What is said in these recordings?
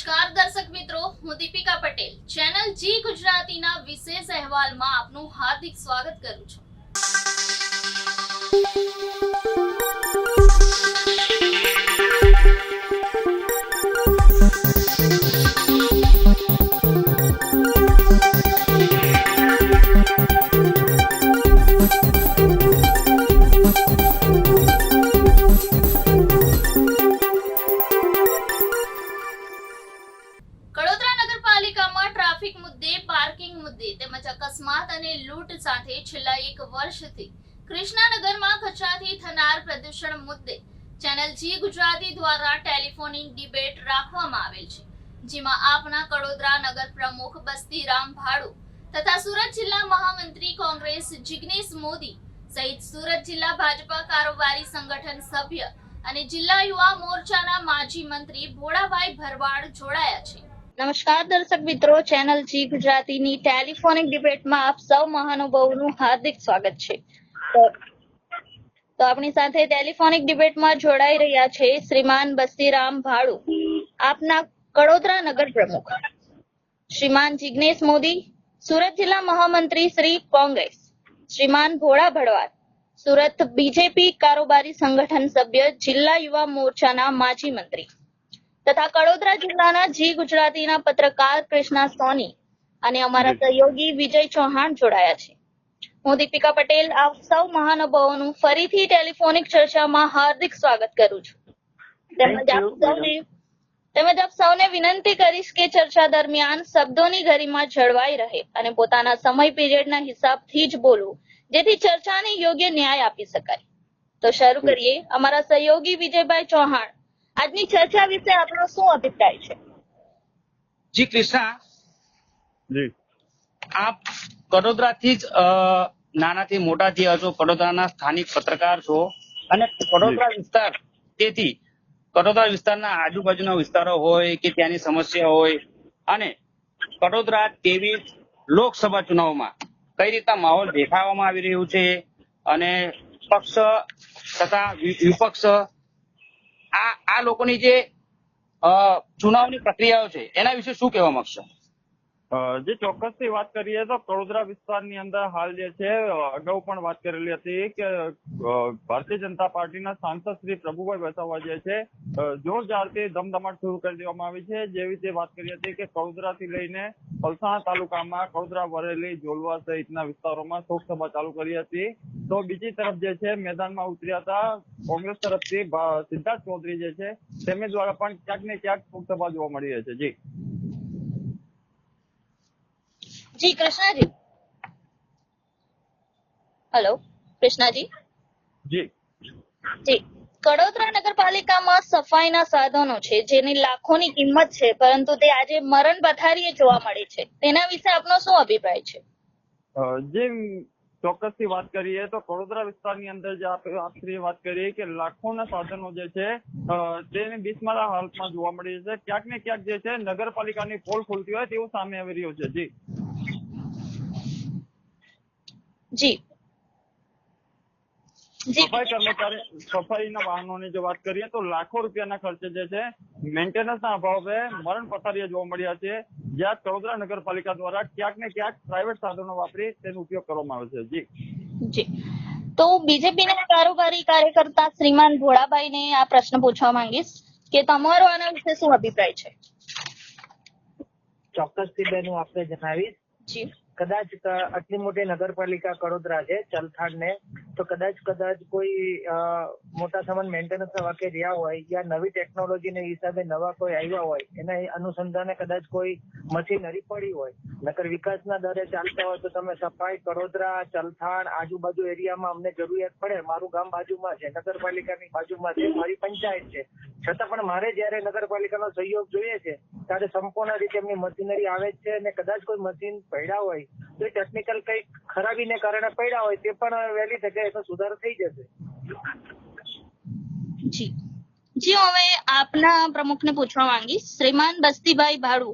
નમસ્કાર દર્શક મિત્રો, હું દીપિકા પટેલ ચેનલ જી ગુજરાતીના વિશેષ અહેવાલમાં આપનું હાર્દિક સ્વાગત કરું છું। ટ્રાફિક મુદ્દે, પાર્કિંગ મુદ્દે તેમજ અકસ્માત અને લૂંટ સાથે છેલ્લા એક વર્ષથી કૃષ્ણાનગરમાં કચરાથી થનાર પ્રદૂષણ મુદ્દે ચેનલ જી ગુજરાતી દ્વારા ટેલિફોનિક ડિબેટ રાખવામાં આવેલ છે, જેમાં આપના કડોદરા નગર પ્રમુખ બસ્તીરામ ભાડુ તથા સુરત જિલ્લા મહામંત્રી કોંગ્રેસ જિગ્નેશ મોદી સહિત સુરત જિલ્લા ભાજપા કારોબારી સંગઠન સભ્ય અને જિલ્લા યુવા મોરચાના માજી મંત્રી ભોળાભાઈ ભરવાડ જોડાયા છે। નમસ્કાર દર્શક મિત્રો, ચેનલ જી ગુજરાતીની ટેલિફોનિક ડિબેટમાં આપ સૌ મહાનુભાવોનું હાર્દિક સ્વાગત છે। તો આપણી સાથે ટેલિફોનિક ડિબેટમાં જોડાઈ રહ્યા છે શ્રીમાન બસ્તીરામ ભાડુ, આપના કડોદરા નગર પ્રમુખ, શ્રીમાન જિગ્નેશ મોદી, સુરત જિલ્લા મહામંત્રી શ્રી કોંગ્રેસ, શ્રીમાન ભોળા ભરવાડ, સુરત બીજેપી કારોબારી સંગઠન સભ્ય, જિલ્લા યુવા મોરચાના માજી મંત્રી તથા કડોદરા જિલ્લાના જી ગુજરાતીના પત્રકાર કૃષ્ણા સોની અને અમારા સહયોગી વિજય ચૌહાણ જોડાયા છે। હું દીપિકા પટેલ આપ સૌ મહાનુભાવોનું ફરીથી ટેલિફોનિક ચર્ચામાં હાર્દિક સ્વાગત કરું છું। તેમજ આપ સૌને વિનંતી કરીશ કે ચર્ચા દરમિયાન શબ્દોની ગરિમા જળવાઈ રહે અને પોતાના સમય પીરિયડના હિસાબથી જ બોલવું, જેથી ચર્ચાને યોગ્ય ન્યાય આપી શકાય। તો શરૂ કરીએ। અમારા સહયોગી વિજયભાઈ ચૌહાણ, આજની ચર્ચા વિશે આપનો શું અભિપ્રાય છે? જી કૃષ્ણા જી, આપ કડોદરાથી જ નાનાથી મોટા થયા છો, કડોદરાના સ્થાનિક પત્રકાર છો અને કડોદરા વિસ્તાર, તેથી કડોદરા વિસ્તારના આજુબાજુના વિસ્તારો હોય કે ત્યાંની સમસ્યા હોય અને કડોદરા તેવી લોકસભા ચુનાવમાં કઈ રીતના માહોલ દેખાવામાં આવી રહ્યું છે અને પક્ષ તથા વિપક્ષ આ લોકોની જે ચુનાવની પ્રક્રિયાઓ છે એના વિશે શું કહેવા માંગશો? જે ચોક્કસથી વાત કરીએ તો કડોદરા વિસ્તારની અંદર હાલ જે છે, અગાઉ પણ વાત કરેલી હતી કે ભારતીય જનતા પાર્ટીના સાંસદ શ્રી પ્રભુભાઈ વસાવા જે છે જોરજારથી ધમધમાટ શરૂ કરી દેવામાં આવી છે। જેવી રીતે વાત કરી હતી કે કડોદરાથી લઈને પલસાણા તાલુકામાં કડોદરા, વરેલી, જોલવા સહિતના વિસ્તારોમાં શોક સભા ચાલુ કરી હતી। તો બીજી તરફ જે છે મેદાનમાં ઉતર્યા હતા કોંગ્રેસ તરફથી સિદ્ધાર્થ ચૌધરી જે છે તેમની દ્વારા પણ ક્યાંક ને ક્યાંક શોક સભા જોવા મળી રહી છે। જી જી કૃષ્ણાજી, હેલો કૃષ્ણાજી જી જી, કડોદરા નગરપાલિકામાં સફાઈના સાધનો છે જેની લાખોની કિંમત છે, પરંતુ તે આજે મરણ પથારીએ જોવા મળે છે, તેના વિશે આપનો શું અભિપ્રાય છે? જી ચોક્કસથી વાત કરીએ તો કડોદરા વિસ્તારની અંદર જે આપશ્રીએ વાત કરી કે લાખોના સાધનો જે છે તેની બિસ્મારા હાલતમાં જોવા મળી છે। ક્યાંક ને ક્યાંક જે છે નગરપાલિકાની પોલ ખુલતી હોય તેવું સામે આવી રહ્યું છે। જી જી સફાઈ કર્મચારી, સફાઈના વાહનોની જો વાત કરીએ તો લાખો રૂપિયાના ખર્ચે જે છે મેન્ટેનન્સના અભાવે મરણ પથારીએ જોવા મળ્યા છે, જ્યાં કડોદરા નગરપાલિકા દ્વારા ક્યાંક ને ક્યાંક પ્રાઇવેટ સાધનો વાપરી તેનો ઉપયોગ કરવામાં આવે છે। જી જી, તો બીજેપીના કારોબારી કાર્યકર્તા શ્રીમાન ભોળાભાઈને આ પ્રશ્ન પૂછવા માંગીશ કે તમારો આના વિશે શું અભિપ્રાય છે? ચોક્કસથી બેન હું આપને જણાવીશ। જી, કદાચ આટલી મોટી નગરપાલિકા કડોદરા છે ચલથાણ તો કદાચ કોઈ મોટા સામાન મેન્ટેનન્સના વાકે રહ્યા હોય યા નવી ટેકનોલોજીના હિસાબે નવા કોઈ આવ્યા હોય એના અનુસંધાને કદાચ કોઈ મશીનરી પડી હોય, નકર વિકાસના દરે ચાલતા હોય તો તમે સફાઈ કડોદરા, ચલથાણ આજુબાજુ એરિયામાં અમને જરૂરિયાત પડે। મારું ગામ બાજુમાં છે, નગરપાલિકાની બાજુમાં છે, મારી પંચાયત છે, છતાં પણ મારે જયારે નગરપાલિકાનો સહયોગ જોઈએ છે ત્યારે સંપૂર્ણ રીતે એમની મશીનરી આવે જ છે અને કદાચ કોઈ મશીન પડ્યા હોય તો ટેકનિકલ કઈ ખરાબીને કારણે પડ્યા હોય તે પણ વહેલી તકે એનો સુધારો થઈ જશે। જી જી, હવે આપના પ્રમુખને પૂછવા માંગીશ, શ્રીમાન બસ્તીરામભાઈ ભાડુ,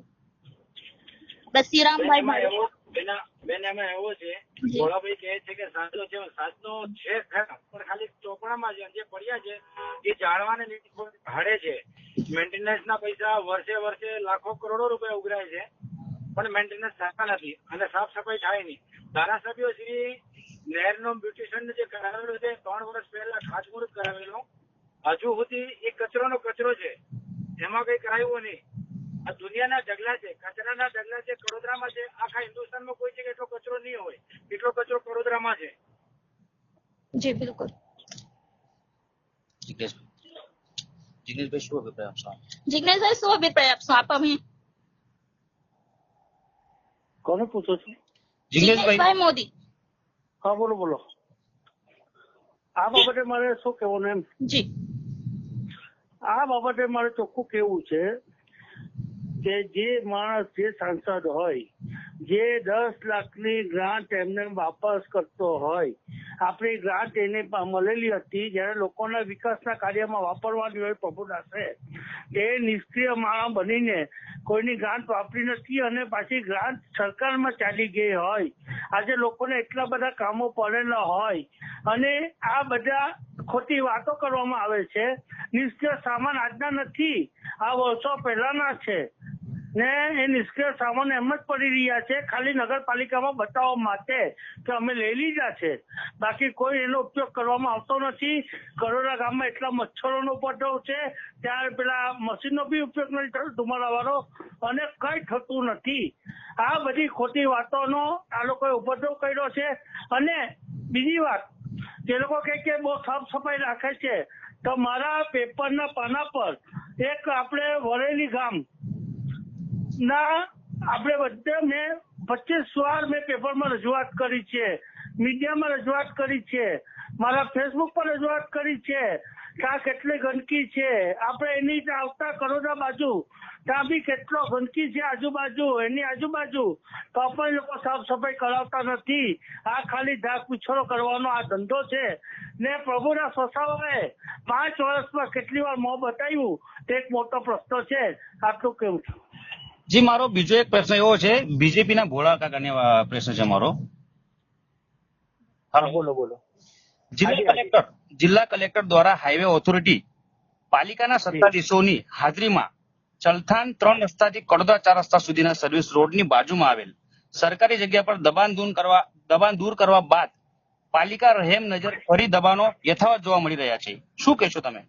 બેન એમાં એવું છે, ભોળાભાઈ કહે છે કે સાચો છે, સાચો છે ખરા, પણ ખાલી ચોપડામાં છે. જે પડ્યા છે એ જાળવાને હડે છે. મેન્ટેનન્સ ના પૈસા વર્ષે લાખો કરોડો રૂપિયા ઉઘરાય છે, પણ મેન્ટેનન્સ થતા નથી અને સાફ સફાઈ થાય નહીં. ધારાસભ્યો શ્રી નહેરનો બ્યુટિશિયન જે કરાવેલો છે 3 વર્ષ પહેલા ખાતમુહૂર્ત કરાવેલો, હજુ સુધી એ કચરો છે, એમાં કઈ કરાવ્યું નહીં. આ દુનિયાના ઢગલા છે, કચરાના ઢગલા છે, કડોદરામાં છે. આખા હિન્દુસ્તાનમાં કોઈ જગ્યાએ એટલો કચરો નહીં હોય, એટલો કચરો કડોદરામાં છે. જી બિલકુલ. જિગ્નેશભાઈ શું અભિપ્રાય આપશો? જિગ્નેશભાઈ શું અભિપ્રાય આપશો આપ? અમે કોને પૂછો છો? જિગ્નેશભાઈ મોદી. હા બોલો. આ બાબતે મારે શું કહેવાનું એમ? જી, આ બાબતે મારે ચોખ્ખું કેવું છે કે જે માણસ, જે સાંસદ હોય, જે 10 લાખની ગ્રાન્ટ એમને વાપસ કરતો હોય, આપણી ગ્રાન્ટ એને મળેલી હતી જયારે લોકોના વિકાસના કાર્યમાં વાપરવાની હોય પ્રભુદાસે, એ નિષ્ક્રિય માણસ બનીને કોઈની ગ્રાન્ટ વાપરી નથી અને પાછી ગ્રાન્ટ સરકારમાં ચાલી ગઈ હોય. આજે લોકોને એટલા બધા કામો પડેલા હોય અને આ બધા ખોટી વાતો કરવામાં આવે છે. નિષ્ક્રિય સામાન આજના નથી, આ વર્ષો પહેલાના છે ને એ નિષ્ક્રિય સામાન એમ જ પડી રહ્યા છે ખાલી નગરપાલિકામાં બતાવવા માટે કે અમે લઈ લીધા છે, બાકી કોઈ એનો ઉપયોગ કરવામાં આવતો નથી. કરોડા ગામમાં એટલા મચ્છરોનો ઉપદ્રવ છે, ત્યારે પેલા મશીનનો બી ઉપયોગ નથી થતો ધુમાડા વાળો, અને કઈ થતું નથી. આ બધી ખોટી વાતોનો આ લોકોએ ઉપદ્રવ કર્યો છે. અને બીજી વાત, જે લોકો કે બહુ સાફ સફાઈ રાખે છે, તો મારા પેપરના પાના પર એક આપણે વરેલી ગામ ના આપણે બધે મેં 25 વાર મેં પેપરમાં રજૂઆત કરી છે, મીડિયામાં રજૂઆત કરી છે, મારા ફેસબુક પર રજૂઆત કરી છે કે આ કેટલી ગંદકી છે. આપણે એની આવતા કરોડા બાજુ ત્યાં બી કેટલો ગંદકી છે આજુબાજુ, એની આજુબાજુ, તો પણ લોકો સાફ સફાઈ કરાવતા નથી. આ ખાલી ધાક પીછોડો કરવાનો આ ધંધો છે ને પ્રભુના સ્વસાઓએ 5 વર્ષમાં કેટલી વાર મોં બતાવ્યું તે એક મોટો પ્રશ્ન છે. આટલું કેવું છે. જી, મારો બીજો એક પ્રશ્ન એવો છે, બીજેપીના ભોળા કાકાને પ્રશ્ન છે મારો. બોલો. જિલ્લા કલેક્ટર દ્વારા હાઈવે ઓથોરિટી પાલિકાના સત્તાધીશોની હાજરીમાં ચલથાણ 3 રસ્તાથી કડોદરા 4 રસ્તા સુધીના સર્વિસ રોડની બાજુમાં આવેલ સરકારી જગ્યા પર દબાણ દૂર કરવા બાદ પાલિકા રહેમ નજર ફરી દબાણો યથાવત જોવા મળી રહ્યા છે. શું કહેશો તમે?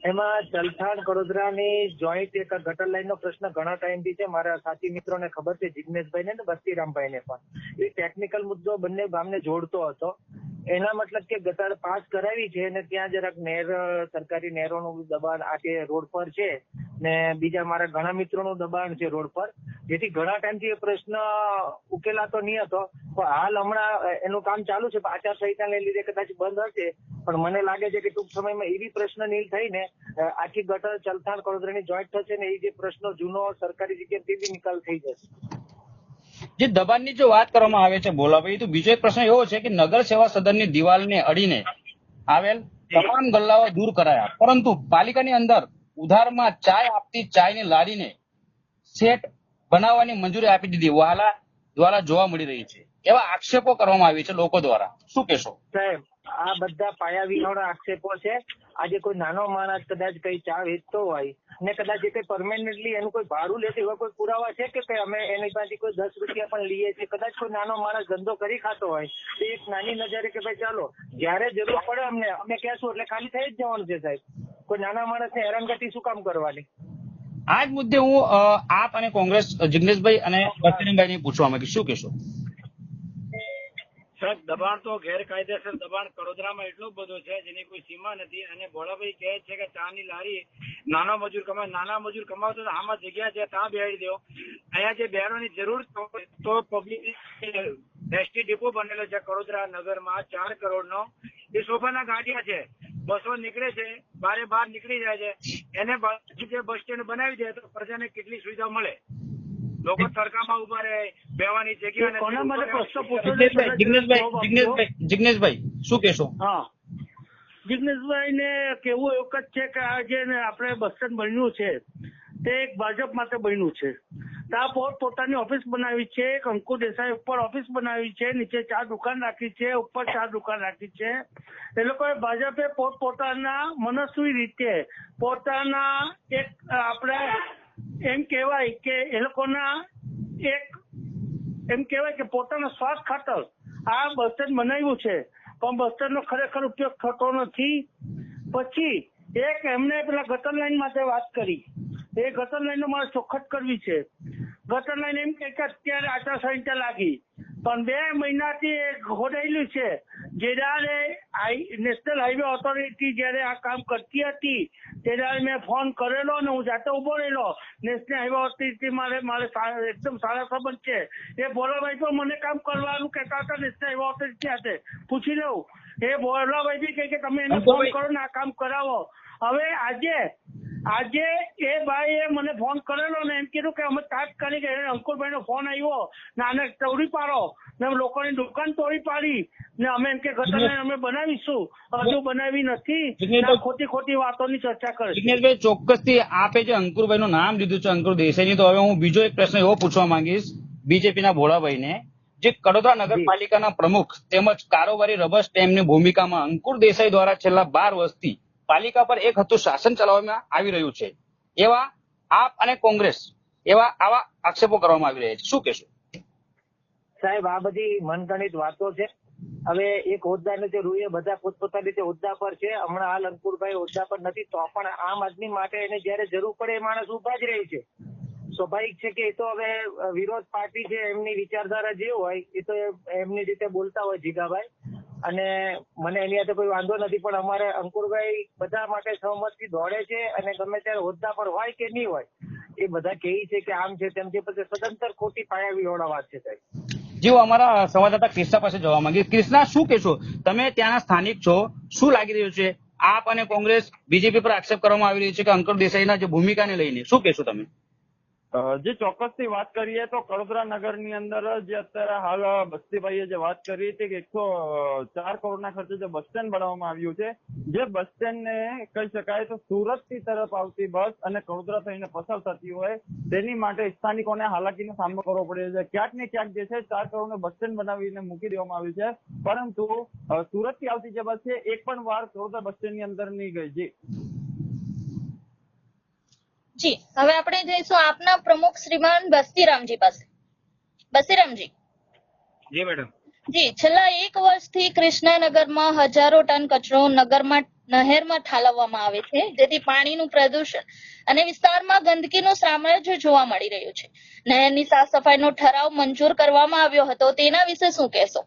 એમાં ચલથાણ કડોદરાની જોઈન્ટ એક ગટર લાઈનનો પ્રશ્ન ઘણા ટાઈમથી છે. મારા સાથી મિત્રોને ખબર છે, જિગ્નેશભાઈને ને બસ્તીરામભાઈને પણ. એ ટેકનિકલ મુદ્દો બંને ગામને જોડતો હતો. એના મતલબ કે ગટર પાસ કરાવી છે અને ત્યાં જરાક નહેર, સરકારી નહેરોનું દબાણ આ કે રોડ પર છે ને બીજા મારા ઘણા મિત્રોનું દબાણ છે રોડ પર, જેથી ઘણા ટાઈમથી એ પ્રશ્ન ઉકેલાતો નહીં હતો. પણ હાલ હમણાં એનું કામ ચાલુ છે, આચારસંહિતાને લીધે કદાચ બંધ હશે, પણ મને લાગે છે કે ટૂંક સમયમાં એવી પ્રશ્ન નહીં થઈને આખી ગટર ચલથાણ કડોદરાની જોઈન્ટ થશે ને એ જે પ્રશ્નો જૂનો સરકારી જગ્યા તે બી નિકાલ થઈ જશે. જે દબાણની જો વાત કરવામાં આવે છે ભોલાભાઈ, તો બીજો એક પ્રશ્ન એવો છે કે નગર સેવા સદનની દિવાલને અડીને આવેલ તમામ ગલ્લાઓ દૂર કરાયા, પરંતુ પાલિકાની અંદર ઉધારમાં ચાય આપતી ચાયની લારીને સેટ બનાવવાની મંજૂરી આપી દીધી દ્વારા જોવા મળી રહી છે. એવા આક્ષેપો કરવામાં આવી છે લોકો દ્વારા. શું કહેશો? સાહેબ, આ બધા પાયા વિહોણા આક્ષેપો છે. આજે કોઈ નાનો માણસ કદાચ કઈ ચા વેચતો હોય ને કદાચ એ કઈ પરમેનન્ટલી એનું કોઈ ભાડું લેતી હોય, કોઈ પુરાવા છે કે અમે એની પાસેથી કોઈ 10 રૂપિયા પણ લઈએ છીએ, કદાચ કોઈ નાનો માણસ ધંધો કરી ખાતો હોય તો એક નાની નજરે કે ભાઈ ચાલો જયારે જરૂર પડે અમે કહેશું એટલે ખાલી થઈ જ જવાનું છે. સાહેબ, કોઈ નાના માણસને હેરાનગતિ શું કામ કરવાની? આ જ મુદ્દે હું આપ અને કોંગ્રેસ જિગ્નેશભાઈ અને બસ્તીરામભાઈને પૂછવા માંગીશ, શું કહેશો? સાહેબ, દબાણ તો ગેરકાયદેસર દબાણ કડોદરામાં એટલું બધું છે જેની કોઈ સીમા નથી. અને ભોળાભાઈ કહે છે કે ચાની લારી નાનો મજૂર કમાય, નાના મજૂર કમાવતો તો આમાં જગ્યા છે ત્યાં બેહાડી દો. અહીંયા જે બેહાડવાની જરૂર તો પબ્લિક એસટી ડિપો બનેલો છે કડોદરા નગરમાં 4 કરોડનો. એ સોફાના ગાંઠિયા છે, બસો નીકળે છે, બહાર નીકળી જાય છે. એને જે બસ સ્ટેન્ડ બનાવી દે તો પ્રજાને કેટલી સુવિધા મળે. લોકો તડકામાં ઉભા રહે, બેવાની જગ્યા. જિગ્નેશભાઈ શું કહેશો? હા, જિગ્નેશભાઈ ને કેવું એક જ છે કે આ જે આપણે બસ સ્ટેન્ડ બન્યું છે તે એક ભાજપ માટે બન્યું છે. ત્યાં પોતાની ઓફિસ બનાવી છે. એક અંકુર દેસાઈ ઉપર ઓફિસ બનાવી છે, નીચે 4 દુકાન રાખી છે, ઉપર 4 દુકાન રાખી છે. એ લોકોએ ભાજપે પોતાના મનસ્વી રીતે પોતાના એક આપણે એમ કહેવાય કે એ લોકોના એક એમ કહેવાય કે પોતાના સ્વાર્થ ખાતર આ બસ સ્ટેન્ડ બનાવ્યું છે, પણ બસ સ્ટેન્ડ નો ખરેખર ઉપયોગ થતો નથી. પછી એક એમને પેલા ગટર લાઈન માટે વાત કરી. એ ગટર લાઈન નો મારે ચોખટ કરવી છે. ગટર લાઈન એમ કે અત્યારે આચારસંહિતા લાગી, પણ 2 મહિનાથી ખોદાયેલું છે. જ્યારે નેશનલ હાઈવે ઓથોરિટી જયારે આ કામ કરતી હતી ત્યારે મેં ફોન કરેલો અને હું જાતે ઉભો રહેલો. નેશનલ હાઈવે ઓથોરિટી મારે એકદમ સારા સંબંધ છે. એ ભોલાભાઈ તો મને કામ કરવાનું કહેતા હતા નેશનલ હાઈવે ઓથોરિટી સાથે, પૂછી લઉં. એ ભોલાભાઈ બી કહે કે તમે એને ફોન કરો ને આ કામ કરાવો. હવે આજે એ ભાઈએ મને ફોન કરેલો ને એમ કીધું કે અમે તાત્કાલિક અંકુરભાઈ નો ફોન આવ્યો ને આને તોડી પાડો ને લોકોની દુકાન તોડી પાડી ને અમે એમ કે ગટર અમે બનાવીશું. હજુ બનાવી નથી. ખોટી વાતોની ચર્ચા કરે. જિગ્નેશભાઈ, ચોક્કસથી આપે જે અંકુરભાઈ નું નામ લીધું છે અંકુર દેસાઈની, તો હવે હું બીજો એક પ્રશ્ન એવો પૂછવા માંગીશ બીજેપીના ભોળાભાઈને, જે કડોદરા નગરપાલિકાના પ્રમુખ તેમજ કારોબારી રબર સ્ટેમ્પની ભૂમિકામાં અંકુર દેસાઈ દ્વારા છેલ્લા 12 વર્ષથી પાલિકા પર એક હતું શાસન ચલાવવામાં આવી રહ્યું છે, એવા આપ અને કોંગ્રેસ આવા આક્ષેપો કરવામાં આવી રહ્યા છે, શું કહેશો? સાહેબ, આ બધી મનગણિત વાતો છે. હવે એક હોદ્દાને જે રૂએ બધા પોતપોતાની રીતે હોદ્દા પર છે. હમણાં હાલ અંકુરભાઈ હોદ્દા પર નથી, તો પણ આમ આદમી માટે એને જયારે જરૂર પડે એ માણસ ઉભા જ રહે છે. સ્વાભાવિક છે કે એ તો હવે વિરોધ પાર્ટી છે, એમની વિચારધારા જે હોય એ તો એમની રીતે બોલતા હોય જીગાભાઈ, અને મને એની સાથે કોઈ વાંધો નથી. પણ અમારે અંકુરભાઈ બધા માટે સહમતથી દોડે છે અને ગમે ત્યારે હોદ્દા પર હોય કે નહીં હોય એ બધા કહે છે કે આમ છે તેમ છે, પછી સદંતર ખોટી પાયાવી હોડા વાત છે સાહેબ. જેઓ અમારા સંવાદદાતા ક્રિષ્ના પાસે જવા માંગીએ. ક્રિષ્ના, શું કહેશો? તમે ત્યાંના સ્થાનિક છો, શું લાગી રહ્યું છે? આપ અને કોંગ્રેસ બીજેપી પર આક્ષેપ કરવામાં આવી રહ્યો છે કે અંકુર દેસાઈના જે ભૂમિકાને લઈને, શું કહેશો તમે? જે ચોક્કસથી વાત કરીએ તો કડોદરા નગરની અંદર જે અત્યારે હાલ બસ્તીભાઈએ જે વાત કરી હતી કે 104 કરોડના ખર્ચે જે બસ સ્ટેન્ડ બનાવવામાં આવ્યું છે, જે બસ સ્ટેન્ડને કહી શકાય તો સુરતની તરફ આવતી બસ અને કડોદરા થઈને પસાર થતી હોય તેની માટે સ્થાનિકોને હાલાકીનો સામનો કરવો પડે છે. ક્યાંક ને ક્યાંક જે છે 4 કરોડનું બસ સ્ટેન્ડ બનાવીને મૂકી દેવામાં આવ્યું છે, પરંતુ સુરતથી આવતી જે બસ છે એક પણ વાર કડોદરા બસ સ્ટેન્ડની અંદર નહીં ગઈ. જી, હવે આપણે જઈશું આપના પ્રમુખ શ્રીમાન બસ્તીરામજી પાસે. બસ્તીરામજી. જી મેડમ. જી, છેલ્લા 1 વર્ષથી કૃષ્ણાનગરમાં હજારો ટન કચરો નહેરમાં ઠાલવવામાં આવે છે, જેથી પાણીનું પ્રદૂષણ અને વિસ્તારમાં ગંદકીનું સામ્રાજ્ય જોવા મળી રહ્યું છે. નહેરની સાફ સફાઈનો ઠરાવ મંજૂર કરવામાં આવ્યો હતો, તેના વિશે શું કહેશો?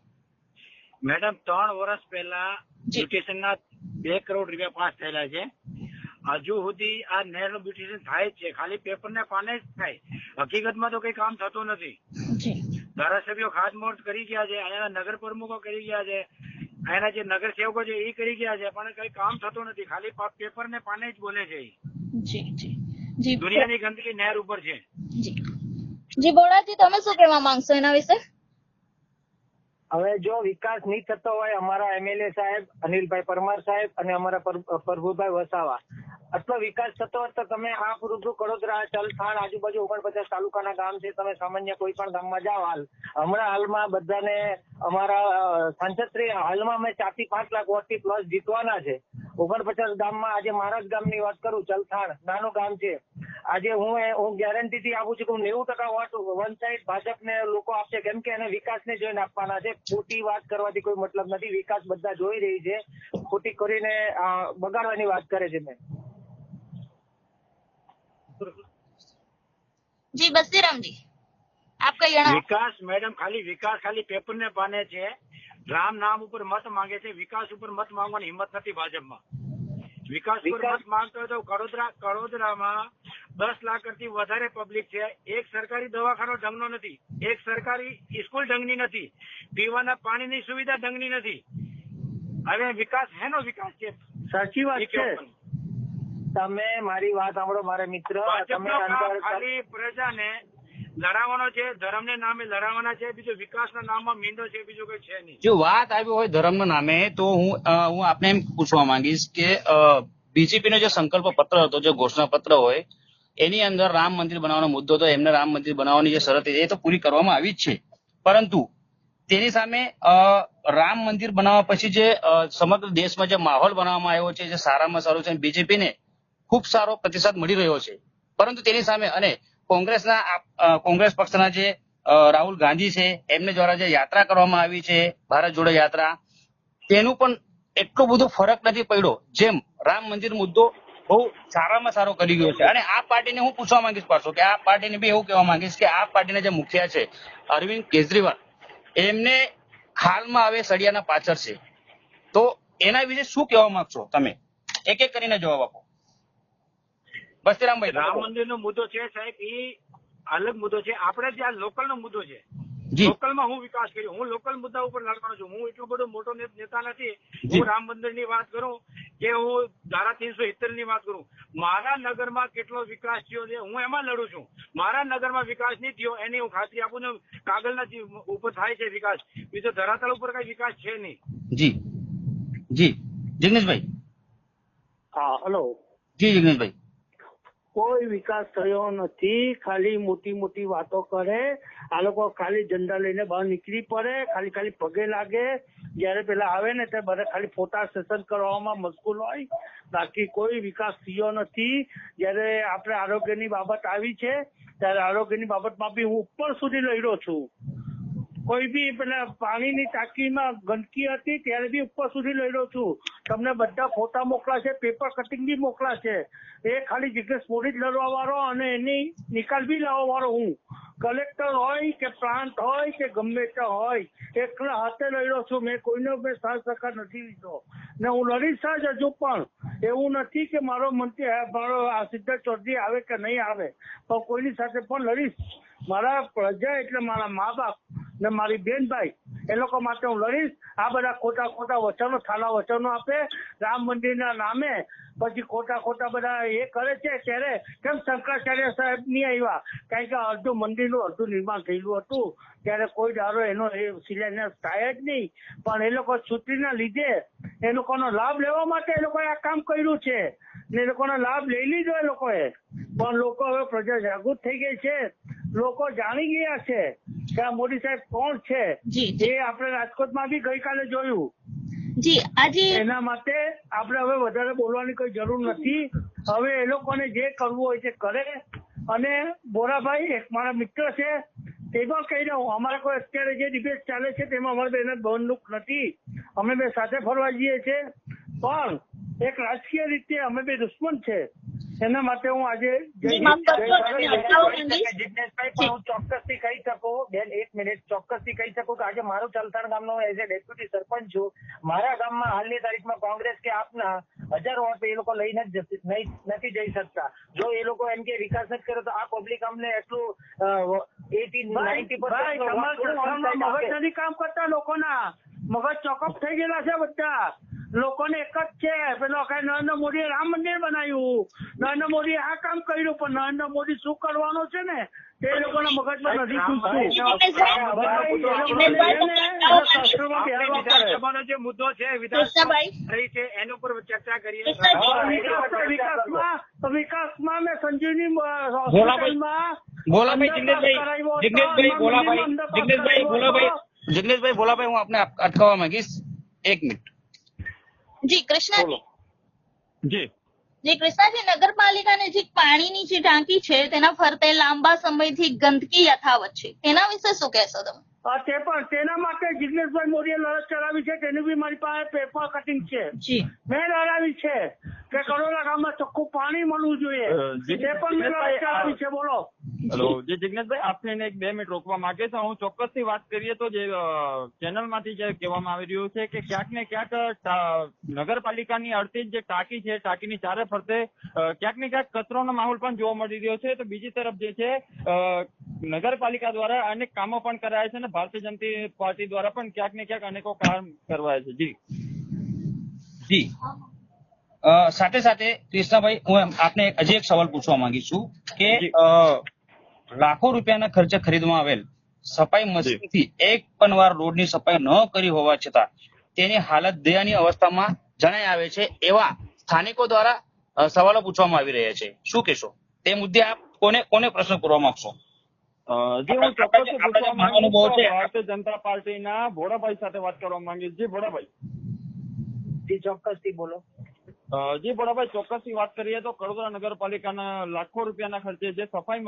મેડમ, 3 વર્ષ પહેલા બ્યુટિશિયનના 2 કરોડ રૂપિયા પાસ થયેલા છે. હજુ સુધી આ નહેરનું બ્યુટિશિયન થાય જ છે, ખાલી પેપરને પાને જ થાય. હકીકતમાં તો કઈ કામ થતું નથી. ધારાસભ્યો ખાતમુહૂર્ત કરી ગયા છે, અહીંયાના નગર પ્રમુખો કરી ગયા છે, અહીંયાના જે નગર સેવકો છે એ કરી ગયા છે, પણ કઈ કામ થતું નથી. ખાલી પેપર ને પાને જ બોલે છે. દુનિયાની ગંદકી નહેર ઉપર છે. જી બોલાજી, તમે શું કહેવા માંગશો એના વિશે? હવે જો વિકાસ નહીં થતો હોય અમારા એમએલએ સાહેબ અનિલભાઈ પરમાર સાહેબ અને અમારા પ્રભુભાઈ વસાવા, અથવા વિકાસ થતો હોય તો તમે આ રૂબરૂ કડોદરા, ચલથાણ, આજુબાજુ 49 તાલુકાના ગામ છે, તમે સામાન્ય કોઈ પણ ગામમાં જાઓ. હાલમાં બધાને અમારા સાંસદશ્રી હાલમાં અમે 4 થી 5 લાખ વોટથી પ્લસ જીતવાના છે. 49 ગામમાં આજે મારા જ ગામની વાત કરું, ચલથાણ નાનું ગામ છે. આજે હું ગેરંટીથી આપું છું કે 90% વોટ વન સાઈડ ભાજપને લોકો આપશે, કેમ કે એને વિકાસને જોઈને આપવાના છે. ખોટી વાત કરવાથી કોઈ મતલબ નથી. વિકાસ બધા જોઈ રહી છે, ખોટી કરીને બગાડવાની વાત કરે છે. મેં જી બસ્તીરામજી, આપ કઈ જણાવો? વિકાસ મેડમ, વિકાસ ખાલી પેપર ને પાને છે. રામ નામ ઉપર મત માંગે છે, વિકાસ ઉપર મત માંગવાની હિંમત નથી ભાજપમાં. વિકાસ ઉપર મત માંગતો હોય તો કડોદરામાં 10 લાખ કરતી વધારે પબ્લિક છે. એક સરકારી દવાખાનો ઢંગનો નથી, એક સરકારી સ્કૂલ ઢંગની નથી, પીવાના પાણીની સુવિધા ઢંગની નથી. હવે વિકાસ હેનો વિકાસ છે? સાચી વાત છે. તમે મારી વાત સાંભળો મારા મિત્ર. ખાલી પ્રજાને લડાવવાનો છે, ધર્મને નામે લડાવવાના છે, બીજો વિકાસના નામમાં મીંડો છે, બીજું કઈ છે નહીં. જો વાત આવી હોય ધર્મના નામે, તો હું આપને એમ પૂછવા માંગીશ કે બીજેપીનો જે સંકલ્પ પત્ર હતો, જે ઘોષણા પત્ર હોય, એની અંદર રામ મંદિર બનાવવાનો મુદ્દો હતો. એમને રામ મંદિર બનાવવાની જે શરત એ તો પૂરી કરવામાં આવી જ છે, પરંતુ તેની સામે રામ મંદિર બનાવવા પછી જે સમગ્ર દેશમાં જે માહોલ બનાવવામાં આવ્યો છે, જે સારામાં સારો છે, બીજેપીને ખૂબ સારો પ્રતિસાદ મળી રહ્યો છે. પરંતુ તેની સામે અને કોંગ્રેસ પક્ષના જે રાહુલ ગાંધી છે, એમને દ્વારા જે યાત્રા કરવામાં આવી છે, ભારત જોડો યાત્રા, તેનું પણ એટલો બધો ફરક નથી પડ્યો જેમ રામ મંદિર મુદ્દો બહુ સારામાં સારો કરી ગયો છે. અને આ પાર્ટીને હું પૂછવા માંગીશ પાછો કે આ પાર્ટીને બી એવું કહેવા માંગીશ કે આ પાર્ટીના જે મુખિયા છે અરવિંદ કેજરીવાલ, એમને હાલમાં હવે સળિયાના પાછળ છે, તો એના વિશે શું કહેવા માંગશો તમે? એક એક કરીને જવાબ આપો. બસ્તીરામભાઈ. રામ મંદિરનો મુદ્દો છે સાહેબ, એ અલગ મુદ્દો છે. આપણે ત્યાં લોકલનો મુદ્દો છે. જી. લોકલમાં હું વિકાસ કર્યો, હું લોકલ મુદ્દા ઉપર લડવાનો છું. હું એટલો બધો મોટો નેતા નથી. હું રામ મંદિરની વાત કરું કે હું ધારા 370 ની વાત કરું. મારા નગરમાં કેટલો વિકાસ થયો છે હું એમાં લડું છું. મારા નગરમાં વિકાસ નહીં થયો એની હું ખાતરી આપું ને. કાગળના ઉપર થાય છે વિકાસ, બીજો ધરાતળ ઉપર કઈ વિકાસ છે નહીં. જી જી જિગ્નેશભાઈ. હા, હલો. જી જિગ્નેશભાઈ. કોઈ વિકાસ થયો નથી, ખાલી મોટી મોટી વાતો કરે. આ લોકો ખાલી ઝંડા લઈને બહાર નીકળી પડે, ખાલી પગે લાગે. જયારે પેલા આવે ને ત્યારે બધા ખાલી ફોટા સેશન કરવામાં મશગુલ હોય, બાકી કોઈ વિકાસ થયો નથી. જયારે આપણે આરોગ્યની બાબત આવી છે ત્યારે આરોગ્યની બાબતમાં બી હું ઉપર સુધી લડ્યો છું. કોઈ બી પેલા પાણીની ટાંકીમાં ગંદકી હતી ત્યારે બી ઉપર સુધી લડ્યો છું. તમને બધા ફોટા મોકલાશે, પેપર કટિંગ બી મોકલાશે. એ ખાલી જિગ્નેશ મોદી જ લડવા વાળો અને એની નિકાલ બી લાવવા વાળો હું. કલેક્ટર હોય કે પ્રાંત હોય કે ગમે તે હોય, એકલા હાથે લડ્યો છું. મેં કોઈનો સાથ સહકાર નથી લીધો ને હું લડીશ જ હજુ પણ. એવું નથી કે મારો આ સિદ્ધાર્થ ચૌધરી આવે કે નહીં આવે, પણ કોઈની સાથે પણ લડીશ. મારા પ્રજા એટલે મારા મા બાપ ને મારી બેનભાઈ, એ લોકો માટે હું લડીશ. આ બધા ખોટા વચનો, થાલા વચનો આપે રામ મંદિરના નામે, પછી ખોટા બધા એ કરે છે. ત્યારે કેમ શંકરાચાર્ય સાહેબ નહીં આવ્યા? કારણ કે અડધું મંદિરનું અડધું નિર્માણ થયેલું હતું, ત્યારે કોઈ દારો એનો શિલાન્યાસ થાય જ નહીં. પણ એ લોકો છૂટીના લીધે એ લોકોનો લાભ લેવા માટે એ લોકોએ આ કામ કર્યું છે ને એ લોકોનો લાભ લઈ લીધો એ લોકોએ. પણ લોકો હવે પ્રજા જાગૃત થઈ ગઈ છે, લોકો જાણી ગયા છે કે આ મોદી સાહેબ કોણ છે. એ આપણે રાજકોટમાં બી ગઈકાલે જોયું. જી આજે એના માટે આપણે હવે વધારે બોલવાની કોઈ જરૂર નથી. હવે એ લોકોને જે કરવું હોય તે કરે. અને બોરાભાઈ એક મારા મિત્ર છે, તે પણ કહી દઉં, અમારે કોઈ અત્યારે જે ડિબેટ ચાલે છે તેમાં અમારે બેને બંધુક નથી. અમે બે સાથે ફરવા જઈએ છીએ, પણ એક રાજકીય રીતે અમે બે દુશ્મન છે. એના માટે હું આજે જિગ્નેશભાઈ પણ હું ચોક્કસથી કહી શકું, બેન એક મિનિટ, ચોક્કસથી કહી શકું કે આજે મારું ચલથાણ ગામનો એઝ એ ડેપ્યુટી સરપંચ છું. મારા ગામમાં હાલની તારીખમાં કોંગ્રેસ કે આપના 1000 વોટ એ લોકો લઈને જ નથી જઈ શકતા. જો એ લોકો એમ કે વિકાસ જ કરે તો આ પબ્લિક અમને એટલું 80-90% મગજ નથી કામ કરતા. લોકોના મગજ ચોકઅપ થઈ ગયેલા છે બધા. લોકોને એક જ છે, પેલો કઈ નરેન્દ્ર મોદીએ રામ મંદિર બનાવ્યું, નરેન્દ્ર મોદીએ આ કામ કર્યું, પણ નરેન્દ્ર મોદી શું કરવાનો છે ને તે લોકોના મગજમાં નથી ઘૂસતું. વિધાનસભાનો જે મુદ્દો છે વિધાનસભા છે એના ઉપર ચર્ચા કરીએ. વિકાસમાં મેં સંજીવની જિગ્નેશભાઈ ભોલાભાઈ, હું આપને અટકાવવા માંગીશ 1 મિનિટ. જી કૃષ્ણાજી. જી કૃષ્ણાજી, નગરપાલિકાની જે પાણીની જે ટાંકી છે તેના ફરતે લાંબા સમયથી ગંદકી યથાવત છે, તેના વિશે શું કહેશો તમે? તે પણ તેના માટે જિગ્નેશભાઈ મોદીએ લડત ચલાવી છે. તેની બી મારી પાસે પેપર કટિંગ છે. મેં લડાવી છે કે કરોડા ગામમાં ચોખ્ખું પાણી મળવું જોઈએ. તે પણ મેં લડત ચલાવી છે. બોલો. હેલો, જે જિગ્નેશભાઈ આપને 1-2 મિનિટ રોકવા માંગે છે. હું ચોક્કસથી વાત કરીએ તો જે ચેનલમાંથી જે કહેવામાં આવી રહ્યું છે કે ક્યાંક ને ક્યાંક નગરપાલિકાની અડધી જે ટાંકી છે, ટાંકીની ચારે ફરતે ક્યાંક ને ક્યાંક કચરોનો માહોલ પણ જોવા મળી રહ્યો છે. તો બીજી તરફ જે છે નગરપાલિકા દ્વારા અનેક કામો પણ કરાયા છે અને ભારતીય જનતા પાર્ટી દ્વારા પણ ક્યાંક ને ક્યાંક અનેકો કામ કરવાયા છે. જી સાથે સાથે કૃષ્ણાભાઈ, હું આપને હજી એક સવાલ પૂછવા માંગુ છું કે લાખો રૂપિયાના ખર્ચે ખરીદવામાં આવેલ સફાઈ મશીનથી એક પણ વાર રોડની સફાઈ ન કરી હોવા છતાં તેની હાલત દયનીય અવસ્થામાં જણાઈ આવે છે, એવા સ્થાનિકો દ્વારા સવાલો પૂછવામાં આવી રહ્યા છે. શું કહેશો? તે મુદ્દે આપ કોને પ્રશ્ન પૂછવા માંગશો? જી હું ચોક્કસથી આપણે પૂછવા માંગીશ મહાનુભાવો તો છે. ભારતીય જનતા પાર્ટીના ભોળાભાઈ સાથે વાત કરવા માંગીશ. જી ભોળાભાઈ. જી ચોક્કસથી બોલો. જી ભોળાભાઈ, ચોક્કસથી વાત કરીએ તો કડોદરા નગરપાલિકાના લાખો રૂપિયાના ખર્ચે જે સફાઈ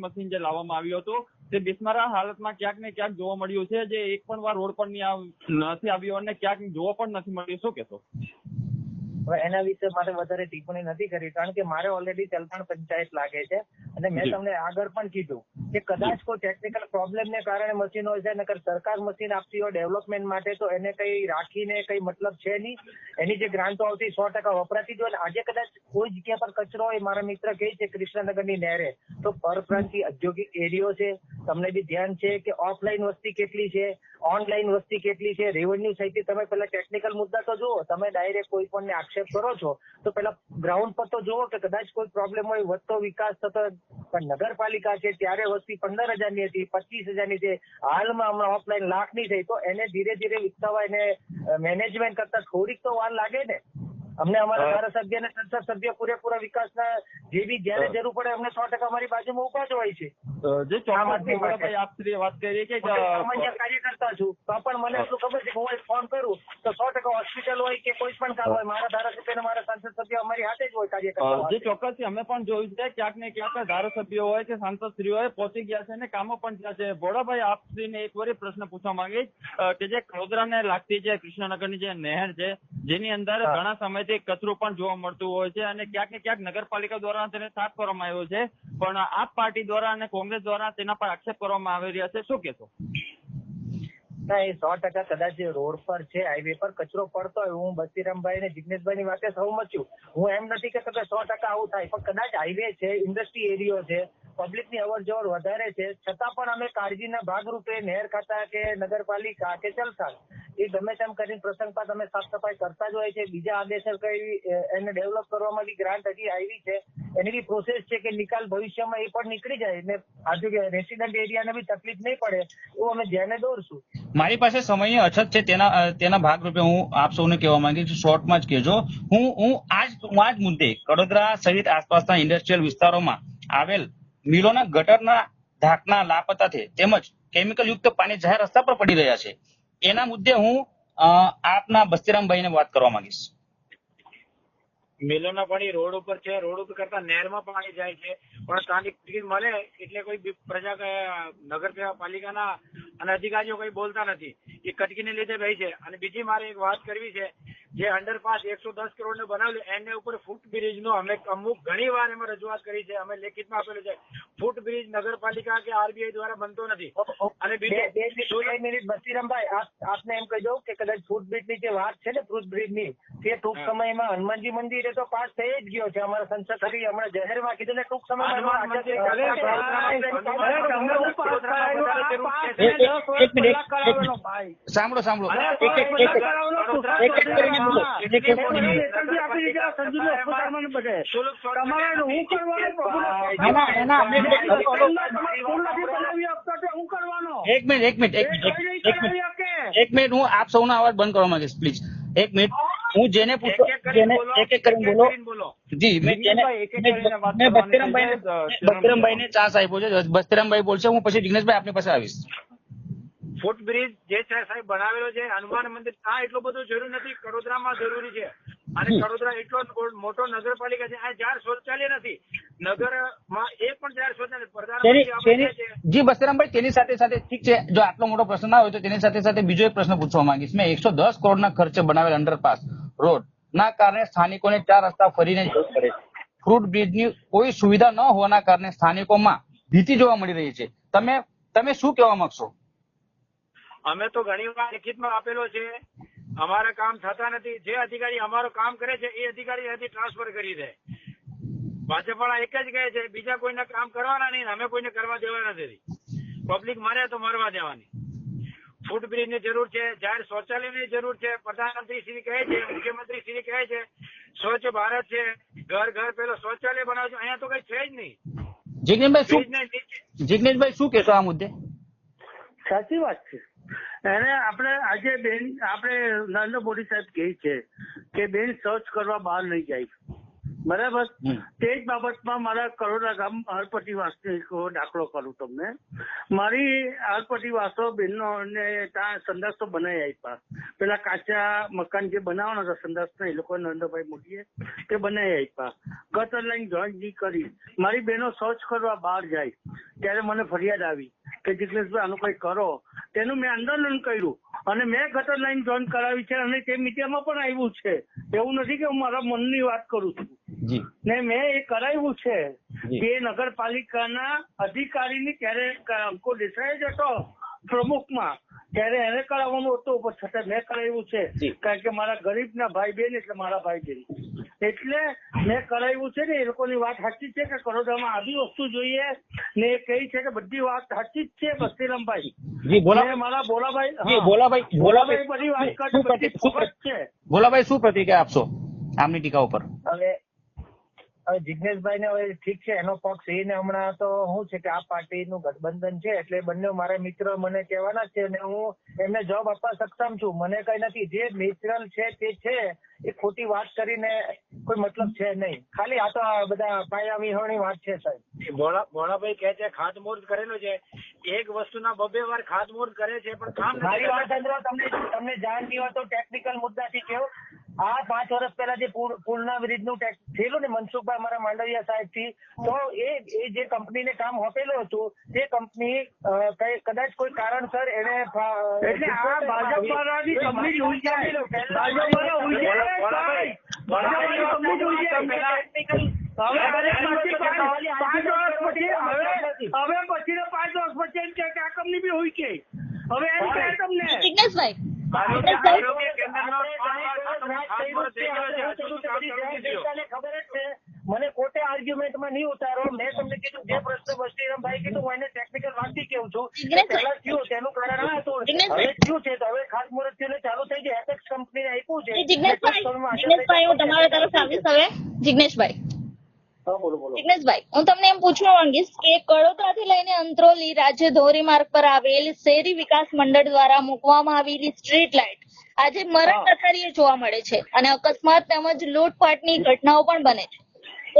મશીન જે લાવવામાં આવ્યું હતું તે બિસ્મારા હાલતમાં ક્યાંક ને ક્યાંક જોવા મળ્યું છે, જે એક પણ વાર રોડ પર નથી આવ્યું અને ક્યાંક જોવા પણ નથી મળ્યું. શું કહેશો? હવે એના વિશે મારે વધારે ટિપ્પણી નથી કરી, કારણ કે મારે ઓલરેડી ચલથાણ પંચાયત લાગે છે અને મેં તમને આગળ પણ કીધું કે કદાચ કોઈ ટેકનિકલ પ્રોબ્લેમને કારણે મશીન હોય છે, નકર સરકાર મશીન આપતી હોય ડેવલપમેન્ટ માટે તો એને કઈ રાખીને કઈ મતલબ છે નહીં. એની જે ગ્રાન્ટો આવતી 100% વપરાતી જ હોય. આજે કદાચ કોઈ જગ્યા પર કચરો હોય, મારા મિત્ર કહે છે કૃષ્ણનગરની નહેરે, તો પરપ્રાંતીય ઔદ્યોગિક એરિયો છે, તમને બી ધ્યાન છે કે ઓફલાઈન વસ્તી કેટલી છે, ઓનલાઈન વસ્તી કેટલી છે, રેવન્યુ સાઈડથી તમે પેલા ટેકનિકલ મુદ્દા તો જુઓ. તમે ડાયરેક્ટ કોઈ પણ આક્ષેપ કરો છો તો પેલા ગ્રાઉન્ડ પર તો જુઓ કે કદાચ કોઈ પ્રોબ્લેમ હોય, વધતો વિકાસ થતો. પણ નગરપાલિકા છે ત્યારે વસ્તી 15,000ની હતી, 25,000ની છે, હાલમાં હમણાં ઓફલાઈન લાખની થઈ, તો એને ધીરે ધીરે વિકસાવવા, એને મેનેજમેન્ટ કરતા થોડીક તો વાર લાગે ને. અમને અમારા ધારાસભ્ય અને સંસદ સભ્ય પૂરેપૂરા વિકાસના જે બી જયારે જરૂર પડે અમને 100% અમારી બાજુમાં ઉભા જ હોય છે. જે ચોક્કસથી ભોળાભાઈ આપ શ્રીએ વાત કરી કે સામાન્ય કાર્યકર્તા છું તો પણ મને એટલું ખબર છે કે હું ફોન કરું તો 100% હોસ્પિટલ હોય કે કોઈ પણ કામ હોય, મારા ધારાસભ્ય અને મારા સંસદ સભ્ય અમારી હાથે જ હોય કાર્યકર્તા. જે ચોક્કસથી અમે પણ જોયું છે ક્યાંક ને ક્યાંક ધારાસભ્યો હોય કે સાંસદશ્રીઓ હોય પહોંચી ગયા છે અને કામો પણ થયા છે. ભોળાભાઈ આપશ્રીને એક વાર પ્રશ્ન પૂછવા માંગીશ કે જે કડોદરાને લાગતી જે કૃષ્ણનગરની જે નહેર છે, જેની અંદર ઘણા સમયથી કચરો પણ જોવા મળતું હોય છે અને ક્યાંક ને ક્યાંક નગરપાલિકા દ્વારા તેને સાફ કરવામાં આવ્યો છે, પણ આપ પાર્ટી દ્વારા અને કોંગ્રેસ દ્વારા તેના પર આક્ષેપ કરવામાં આવી રહ્યા છે. શું કહેશો? ના, એ 100% કદાચ રોડ પર છે, હાઈવે પર કચરો પડતો હોય. હું બસ્તીરામભાઈ ને જિગ્નેશભાઈ ની વાતે સહમત છું. હું એમ નથી કહેતો કે 100% આવું થાય, પણ કદાચ હાઈવે છે, ઇન્ડસ્ટ્રી એરિયો છે, પબ્લિક ની અવર જવર વધારે છે, છતાં પણ અમે કાળજીના ભાગરૂપે નહેર ખાતા કે નગરપાલિકા કે ચલથાણ એ ગમે તેમ કરીને પ્રસંગપાત અમે સાફ સફાઈ કરતા જ હોય છે. બીજા આદેશો કઈ એને ડેવલપ કરવામાં બી ગ્રાન્ટ હજી આવી છે, એની બી પ્રોસેસ છે કે નિકાલ ભવિષ્યમાં એ પણ નીકળી જાય ને આજુ રેસિડન્ટ એરિયાને બી તકલીફ નહીં પડે એવું અમે ધ્યાને દોરશું. મારી પાસે સમયની અછત છે, તેના ભાગરૂપે હું આપ સૌને કહેવા માંગીશ, શોર્ટમાં જ કહેજો. હું આ જ મુદ્દે કડોદરા સહિત આસપાસના ઇન્ડસ્ટ્રીયલ વિસ્તારોમાં આવેલ મિલોના ગટરના ઢાંકણા લાપતા છે, તેમજ કેમિકલ યુક્ત પાણી જાહેર રસ્તા પર પડી રહ્યા છે. એના મુદ્દે હું આપના બસ્તીરામભાઈને વાત કરવા માંગીશ. મિલોના પાણી રોડ ઉપર છે, રોડ ઉપર કરતા નહેરમાં પાણી જાય છે, પણ સ્થાનિક ટિકિટ મળે એટલે કોઈ પ્રજા નગરપાલિકાના અને અધિકારીઓ કોઈ બોલતા નથી, એ કટકીને લીધે રહી છે. અને બીજી મારે એક વાત કરવી છે, જે અંડરપાસ 110 કરોડનું બનાવેલું એને ઉપર ફૂટબ્રિજ નો અમે અમુક ઘણી વાર એમાં રજૂઆત કરી છે, અમે લેખિતમાં આપેલું છે. ફૂટબ્રિજ નગરપાલિકા કે આરબીઆઈ દ્વારા બનતો નથી. અને મિનિટ બસ્તીરામભાઈ, આપને એમ કહી દઉં કે કદાચ ફૂટબ્રિજ ની જે વાત છે ને ફૂટબ્રિજ ની, તે ટૂંક સમયમાં હનુમાનજી મંદિરે તો પાસ થઈ જ ગયો છે. અમારા સંસદ સભ્ય હમણાં જાહેરમાં કીધું ને ટૂંક સમયમાં સાંભળો એક મિનિટ હું આપ સૌનો અવાજ બંધ કરવા માંગીશ, પ્લીઝ. એક મિનિટ હું જેને પૂછો એક એક કરીને બોલો. જી, મેં બસ્તીરામભાઈને ચાન્સ આપ્યો છે. બસ્તીરામભાઈ બોલશે, હું પછી જિગ્નેશભાઈ આપની પાસે આવીશ. ફૂટબ્રિજ જે છે સાહેબ બનાવેલો છે હનુમાન મંદિર, ત્યાં એટલું બધું જરૂર નથી, કડોદરામાં જરૂરી છે. અને કડોદરા એટલો મોટો નગરપાલિકા છે, આ જાહેર શૌચાલય નથી નગરમાં, એ પણ જાહેર શૌચાલય. જી બસ્તીરામભાઈ, તેની સાથે સાથે ઠીક છે, જો આટલો મોટો પ્રશ્ન ના હોય તો તેની સાથે સાથે બીજો એક પ્રશ્ન પૂછવા માંગીશ. મેં 110 કરોડના ખર્ચે બનાવેલ અંડરપાસ રોડ ના કારણે સ્થાનિકોને 4 રસ્તા ફરીને જવું પડે છે. ફ્રૂટ બ્રિજની કોઈ સુવિધા ન હોવાના કારણે સ્થાનિકોમાં ભીતિ જોવા મળી રહી છે. તમે શું કહેવા માંગશો? અમે તો ઘણી વાર લેખિતમાં આપેલો છે, અમારા કામ થતા નથી. જે અધિકારી અમારું કામ કરે છે એ અધિકારી અહીંથી ટ્રાન્સફર કરી દે. ભાજપવાળા એક જ કહે છે બીજા કોઈને કામ કરવાના નહીં, અમે કોઈને કરવા દેવાના નથી. પબ્લિક મરે તો મરવા દેવાની. ફૂટબ્રિજ ની જરૂર છે, જાહેર શૌચાલય ની જરૂર છે. પ્રધાનમંત્રી શ્રી કહે છે, મુખ્યમંત્રી શ્રી કહે છે સ્વચ્છ ભારત છે, ઘર ઘર પેલો શૌચાલય બનાવજો, અહીંયા તો કઈ છે જ નહીં. જિગ્નેશભાઈ શું કહેશો આ મુદ્દે? સાચી વાત છે. એને આપણે આજે બેન આપણે નરેન્દ્ર મોદી સાહેબ કહે છે કે બેન સર્ચ કરવા બહાર નહીં જાય, બરાબર. હમ. તે જ બાબતમાં મારા કરોડા ગામ હરપતિ વાસનો એક દાખલો કરું તમને. મારી હરપતિ વાસો બહેનો ને ત્યાં સંદાસ તો બનાવી આપ્યા. પેલા કાચા મકાન જે બનાવવાના હતા સંદાસના એ લોકો નરેન્દ્રભાઈ મોદીએ તે બનાવી આપ્યા. ગટર લાઈન જોઈન નહીં કરી. મારી બહેનો શૌચ કરવા બહાર જાય ત્યારે મને ફરિયાદ આવી કે જિગ્નેશભાઈ આનું કઈ કરો. તેનું મેં આંદોલન કર્યું અને મેં ગટર લાઈન જોઈન કરાવી છે અને તે મીડિયામાં પણ આવ્યું છે. એવું નથી કે હું મારા મનની વાત કરું છું. જી ને મેં એ કરાવ્યું છે. જી. જે નગરપાલિકાના અધિકારીની ત્યારે અંકુર દેસાઈ જ હતો પ્રમુખમાં ત્યારે એને કરાવવાનું હતું પણ છતાં મેં કરાવ્યું છે. જી. કારણ કે મારા ગરીબના ભાઈ બહેન એટલે મારા ભાઈ બહેન એટલે મેં કરાવ્યું છે ને. એ લોકોની વાત સાચી છે કે કરોડામાં આવી વસ્તુ જોઈએ ને એ કહી છે કે બધી વાત સાચી જ છે બસ્તીરામભાઈ. જી બોલા ને મારા બોલાભાઈ જી બોલાભાઈ બોલાભાઈ બધી વાત કરે શું બધી ફોકસ છે. બોલાભાઈ શું પ્રતિક્રિયા આપશો આમની ટીકા ઉપર? હવે જિગ્નેશભાઈ ને હવે ઠીક છે એનો પક્ષ એને હમણાં તો શું છે કે આ પાર્ટીનું ગઠબંધન છે એટલે બંને મારા મિત્ર મને કહેવાના છે અને હું એમને જવાબ આપવા સક્ષમ છું. મને કઈ નથી. જે નેચરલ છે તે છે. એ ખોટી વાત કરીને કોઈ મતલબ છે નહીં. ખાલી આ તો આ બધા પાયા વિહોણી વાત છે સાહેબ. ભોળાભાઈ કહે છે ખાતમુહૂર્ત કરેલું છે. એક વસ્તુના બબે વાર ખાતમુહૂર્ત કરે છે પણ કામ નથી મારી વાત કરતા. સાંભળો. તમને જાણ નહીં હોય તો ટેકનિકલ મુદ્દાથી કહો. આ 5 વર્ષ પહેલા જે પુલના બ્રિજનું થયેલું ને મનસુખભાઈ અમારા માંડવિયા સાહેબ થી તો એ જે કંપનીને કામ આપેલું હતું તે કંપની કદાચ કોઈ કારણસર એને એટલે આ ભાજપ વાળાની કંપની જ ઉઈ જાય. ભાજપ વાળા ઉઈ જાય સાહેબ. ભાજપ વાળાની કંપની જ ઉઈ જાય. હવે પછીના 5 વર્ષ પછી એમ કે આ કંપની બી હોય છે. હવે એમ કહે તમને જિગ્નેશભાઈ આરોગ્ય કેન્દ્રમાં 5 વર્ષ ખાતમુહૂર્ત થઈ ગયું છે. હજુ સુધી કામ ચાલુ નથી થયું. ખબર જ છે. મને કોર્ટે આર્ગ્યુમેન્ટમાં નહીં ઉતારો. મેં તમને કીધું જે પ્રશ્ન બસ્તીરામભાઈ કીધું હું એને ટેકનિકલ વાતથી કેવું છું. પહેલા થયું તેનું કારણ આ હતું. હવે થયું છે તો હવે ખાતમુહૂર્ત થયું ચાલુ થઈ જાય. એપેક્સ કંપનીને આપ્યું છે. જિગ્નેશભાઈ હું તમારા તરફ આવીશ હવે. જિગ્નેશભાઈ હા બોલો બોલો. જિગ્નેશભાઈ હું તમને એમ પૂછવા માંગીશ કે કડોદરાથી લઈને અંત્રોલી રાજ્ય ધોરીમાર્ગ પર આવેલ શહેરી વિકાસ મંડળ દ્વારા મૂકવામાં આવેલી સ્ટ્રીટ લાઇટ આજે મરણ કથારીએ જોવા મળે છે અને અકસ્માત તેમજ લૂંટફાટની ઘટનાઓ પણ બને છે.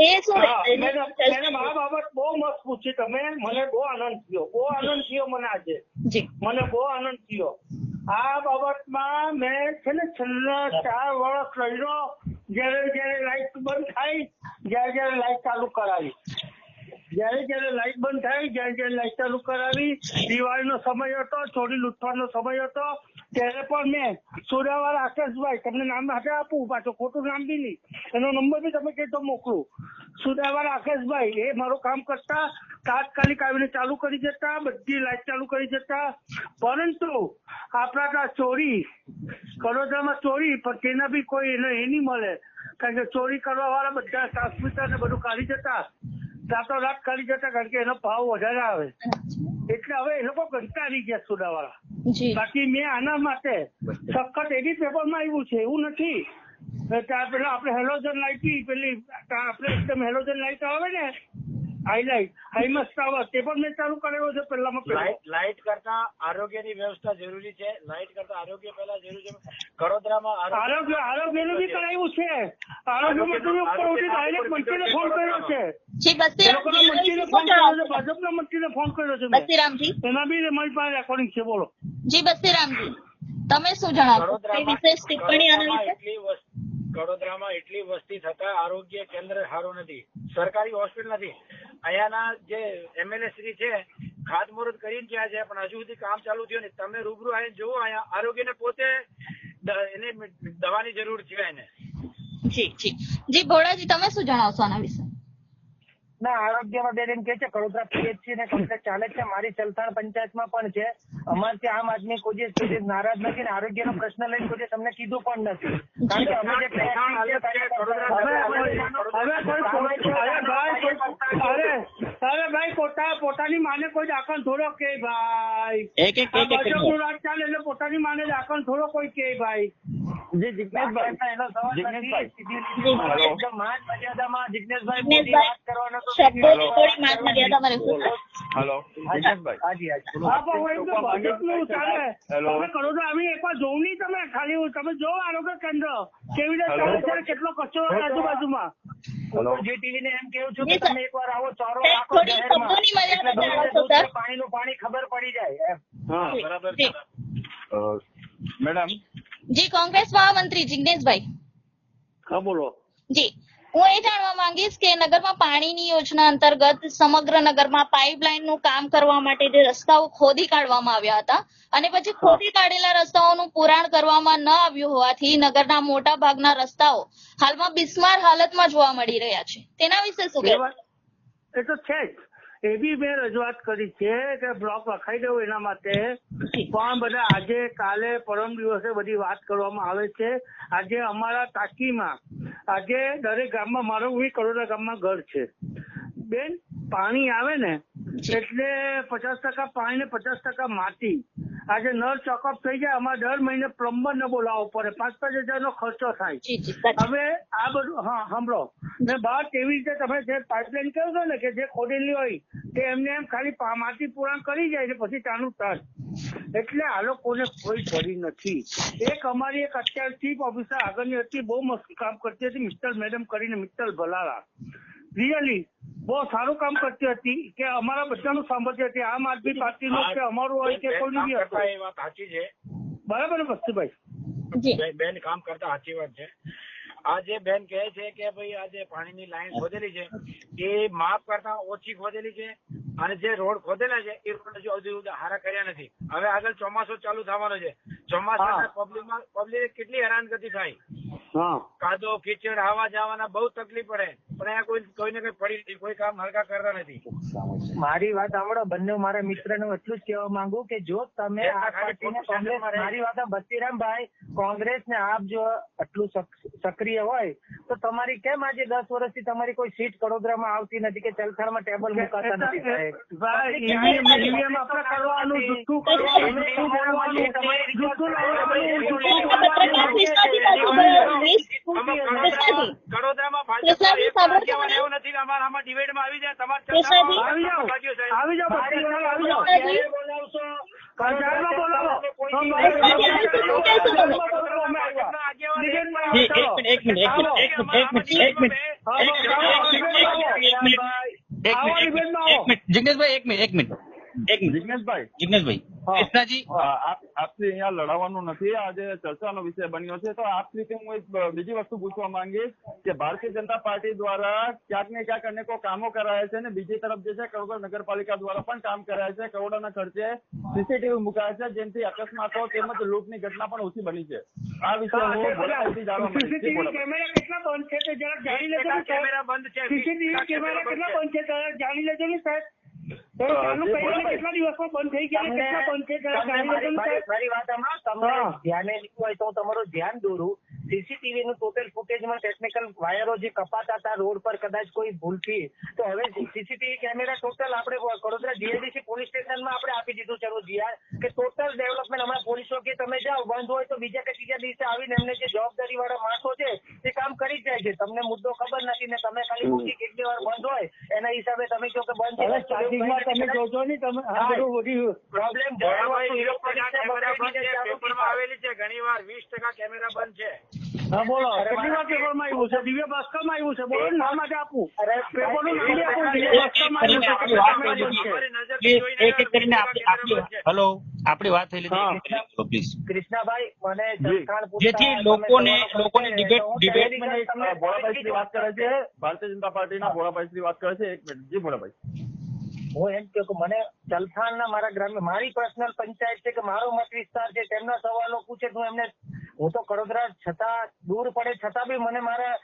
એ શું રહેશે? મેડમ આ બાબત બહુ મસ્ત પૂછી તમે. મને બહુ આનંદ થયો મને આજે. જી મને બહુ આનંદ થયો. આ બાબતમાં મેં છે ને છેલ્લા 4 વર્ષ રહ્યો. જયારે લાઈટ બંધ થાય જયારે લાઈટ ચાલુ કરાવી. જયારે લાઈટ બંધ થાય જયારે લાઈટ ચાલુ કરાવી. દિવાળીનો સમય હતો. ચોરી લૂંટવાનો સમય હતો. ત્યારે પણ મેં સોડાવાળા આકાશભાઈ તમને નામ હાથે આપું પાછું ખોટું નામ બી નહીં. એનો નંબર બી તમે કહેતો મોકલું. સોડાવાળા આકાશભાઈ એ મારું કામ કરતા. તાત્કાલિક આવીને ચાલુ કરી જતા. બધી લાઈટ ચાલુ કરી જતા. પરંતુ આપણા ત્યાં ચોરી કડોદરામાં ચોરી પણ તેના બી કોઈ એ નહીં મળે. કારણ કે ચોરી કરવા વાળા બધા ટ્રાન્સમીટર ને બધું કાઢી જતા. રાતોરાત કાઢી જતા કારણ કે એનો ભાવ વધારે આવે એટલે હવે એ લોકો કંટાળી ગયા સોડાવાળા. બાકી મેં આના માટે સખત એવી પેપરમાં આવ્યું છે એવું નથી. પેલા આપણે હેલોજન લાઈટ પેલી આપણે એકદમ હેલોજન લાઈટ આવે ને હાઈલાઈટ હાઈમસ્ટ આવે તે પણ મેં ચાલુ કરેલો છે. પેલામાં લાઈટ કરતા આરોગ્યની વ્યવસ્થા જરૂરી છે. લાઈટ કરતા આરોગ્ય પહેલા જરૂરી છે. કડોદરામાં આરોગ્યનું બી કરાવ્યું છે. આરોગ્ય મંત્રી ઉપર ડાયરેક્ટ મંત્રીને ફોન કર્યો છે. જી મંત્રીને ફોન કર્યો છે. ભાજપના મંત્રીને ફોન કર્યો છે. બસ્તીરામજી એના બી મારી પાસે રેકોર્ડિંગ છે. બોલો જી બસ્તીરામજી તમે શું જણાવશો? કોઈ વિશેષ ટિપ્પણી આના વિશે? કડોદરામાં એટલી વસ્તી થતા આરોગ્ય કેન્દ્ર સારું નથી. સરકારી હોસ્પિટલ નથી. અહીંયાના જે એમએલએ શ્રી છે ખાતમુહૂર્ત કરીને ગયા છે પણ હજુ સુધી કામ ચાલુ થયું નહીં. તમે રૂબરૂ આવીને જુઓ. અહીંયા આરોગ્યને પોતે એને દવાની જરૂર છે એને. જી ભોળાજી તમે શું જણાવશો આના વિશે? ના આરોગ્યમાં બેન એમ કે છે કડોદરા પીએચસી ને કમ્પ્લેટ ચાલે છે. મારી ચલથાણ પંચાયતમાં પણ છે. અમારે ત્યાં આમ આદમી કોઈ જે નારાજ નથી ને આરોગ્યનો પ્રશ્ન લઈને કોઈ તમને કીધું પણ નથી. કારણ કે અમે અરે ભાઈ પોતાની માને કોઈ દાખલ થોડો કે ભાઈ ભાજપનું રાજ ચાલે એટલે પોતાની માને દાખલ થોડો કોઈ કે ભાઈ. જિગ્નેશભાઈ એનો સવાલ નથી. એકદમ માન મર્યાદામાં જિગ્નેશભાઈ વાત કરવાનો તો શબ્દોની થોડી માન મર્યાદામાં રહેશો. હેલો જિગ્નેશભાઈ. હાજી ભાજપનું ચાલે. તમે કડોદરા આવી એકવાર જોઉં નહીં. તમે ખાલી તમે જો આરોગ્ય કેન્દ્ર કેવી રીતે ચાલે છે કેટલો કચરો આજુબાજુમાં. હું જીટીવી ને એમ કેવું છું કે જી સર. તમે એકવાર આવો ચોરો સાહેબ, રાખો થોડી શહેરમાં. શબ્દોની મર્યાદા એટલે જાળવશો, દૂધ ને સર. પાણીનું પાણી ખબર પડી જાય એમ. હા જી, બરાબર જી. મેડમ જી, કોંગ્રેસ મહામંત્રી જિગ્નેશભાઈ. હા બોલો. જી, હું એ જાણવા માંગીશ કે નગરમાં પાણીની યોજના અંતર્ગત સમગ્ર નગરમાં પાઇપલાઇનનું કામ કરવા માટે જે રસ્તાઓ ખોદી કાઢવામાં આવ્યા હતા અને પછી ખોદી કાઢેલા રસ્તાઓનું પુરાણ કરવામાં ન આવ્યું હોવાથી નગરના મોટા ભાગના રસ્તાઓ હાલમાં બિસ્માર હાલતમાં જોવા મળી રહ્યા છે. તેના વિશે શું એ કહેવું? વાત એ તો છે જ. એ બી મેં રજૂઆત કરી છે કે બ્લોક રખાઈ દઉં એના માટે, પણ બધા આજે કાલે પરમ દિવસે બધી વાત કરવામાં આવે છે. આજે અમારા ટાંકીમાં આજે દરેક ગામમાં, મારું બી કરોડા ગામમાં ઘર છે બેન, પાણી આવે ને એટલે 50% પાણી ને 50% માટી. આજે નળ ચોકઅપ થઈ જાય, અમારે દર મહિને પ્લમ્બર ને બોલાવવો પડે, 5-5 હજારનો ખર્ચો થાય. જી, જી, સાચું. હવે આ બધું હા સાંભળો ને, બહાર તેવી રીતે તમે જે પાઇપલાઇન કહો છો ને કે જે ખોદેલી હોય તે એમને એમ ખાલી માટી પુરાણ કરી જાય છે પછી ચાલુ થાય. એટલે આ લોકોને કોઈ પડી નથી. એક અમારી એક અત્યારે ચીફ ઓફિસર આગળની હતી, બહુ મસ્ત કામ કરતી હતી, મિત્તલ મેડમ કરીને, મિત્તલ ભલારા, રિયલી બહુ સારું કામ કરતી હતી કે અમારા બધાનું સાંભળતી હતી. આમ આદમી પાર્ટીનું કે અમારું હોય કે કોઈનું બી હતું. એ વાત સાચી છે. બરાબર ને વસ્તુભાઈ? જી. બેન કામ કરતા સાચી વાત છે. આજે બેન કહે છે કે ભાઈ આજે પાણીની લાઈન ખોદેલી છે એ માપ કરતા ઓછી ખોદેલી છે અને જે રોડ ખોદેલા છે એ રોડ હજુ સુધી હારા કર્યા નથી. હવે આગળ ચોમાસું ચાલુ થવાનો છે. ચોમાસામાં પબ્લિક કેટલી હેરાનગતિ થાય, હા, કાદો કીચડ આવા જવાના બહુ તકલીફ પડે, પણ અહીંયા કોઈને કઈ પડી નથી, કોઈ કામ હરકા કરતા નથી. મારી વાત સાંભળો બંને, મારા મિત્રને એટલું જ કહેવા માંગુ કે જો તમે આ પાર્ટીને કોંગ્રેસ, મારી વાત બસ્તીરામભાઈ, કોંગ્રેસ ને આપ જો આટલું સક્રિય હોય તો તમારી કેમ આજે 10 વર્ષથી તમારી કોઈ સીટ કડોદરામાં આવતી નથી કે ચલથાણમાં ટેબલ મુકાતા નથી? ઈવીએમ આપણે કરવાનું, જુઠ્ઠું કરવાનું, જુઠ્ઠું બોલવાનું, જુઠ્ઠું કડોદરામાં કૃષ્ણાજી, સાંભળો છો મને? એવું નથી, આમાં ડિબેટમાં આવી જાય. કૃષ્ણાજી? આવી જાઓ, આવી જાઓ, આવી જાઓ. કૃષ્ણાજી? બોલાવશો, પંચાયતમાં બોલાવો. એક મિનિટ જિગ્નેશભાઈ, કૃષ્ણાજી, આપથી અહીંયા લડાવવાનું નથી, આજે ચર્ચાનો વિષય બન્યો છે. તો આપ રીતે હું એક બીજી વસ્તુ પૂછવા માંગીશ કે ભારતીય જનતા પાર્ટી દ્વારા ક્યાંક ને ક્યાંક અનેકો કામો કરાયા છે અને બીજી તરફ જે છે કરોડા નગરપાલિકા દ્વારા પણ કામ કરાયા છે. કરોડાના ખર્ચે સીસીટીવી મુકાયા છે, જેનાથી અકસ્માતો તેમજ લૂંટની ઘટના પણ ઓછી બની છે. આ વિશે હું બોલાવતી જાણવા માંગીશ. સીસીટીવી કેમેરા કેટલા બંધ છે તે જરાક જાણી લેજો ને સાહેબ. કેમેરા બંધ છે. સીસીટીવી કેમેરા કેટલા બંધ છે જરાક જાણી લેજો ને સાહેબ. તો ચાલુ કરીને કેટલા દિવસમાં બંધ થઈ ગયા, કેટલા બંધ છે જરાક જાણી લેજો ને સાહેબ. મારી વાત હમણાં તમને ધ્યાને લીધું હોય તો હું તમારું ધ્યાન દોરું. સીસીટીવી નું ટોટલ ફૂટેજમાં ટેકનિકલ વાયરો જે કપાતા હતા રોડ પર કદાચ કોઈ ભૂલથી, તો હવે સીસીટીવી કેમેરા ટોટલ આપણે કડોદરા જીઆઈડીસી પોલીસ સ્ટેશનમાં આપણે આપી દીધું છે જીઆર કે ટોટલ ડેવલપમેન્ટ. હમણાં પોલીસો કે તમે જાઓ, બંધ હોય તો બીજા કે ત્રીજા દિવસે આવીને એમને જે જવાબદારી વાળા માણસો છે તે કામ કરી જ જાય છે. તમને મુદ્દો ખબર નથી ને તમે ખાલી પૂછી કેટલી વાર બંધ હોય એના હિસાબે તમે કહો કે બંધ છે. તમે જોજો નહીં, તમે પ્રોબ્લેમ પેપરમાં આવેલી છે, ઘણી વાર 20% કેમેરા બંધ છે. હા બોલો, કેટલી વાર પેપરમાં આવ્યું છે? દિવ્ય ભાસ્કરમાં આવ્યું છે, બોલો નામ જ આપું. પેપરનું નામ જ આપું, દિવ્ય ભાસ્કરમાં આવ્યું છે. એક કરીને હેલો, આપણી વાત થઈ પ્લીઝ કૃષ્ણાભાઈ, મને જેથી લોકોને ડિબેટ ભોળાભાઈ વાત કરે છે, ભારતીય જનતા પાર્ટીના ભોળાભાઈ વાત કરે છે. એક મિનિટ, જી ભોળાભાઈ. હું એમ કહું કે મને ચલથાણના મારા ગ્રામ્ય, મારી પર્સનલ પંચાયત છે કે મારો મત વિસ્તાર છે, તેમના સવાલો પૂછે તો એમને, હું તો કડોદરા છતાં દૂર પડે છતાં બી મને મારા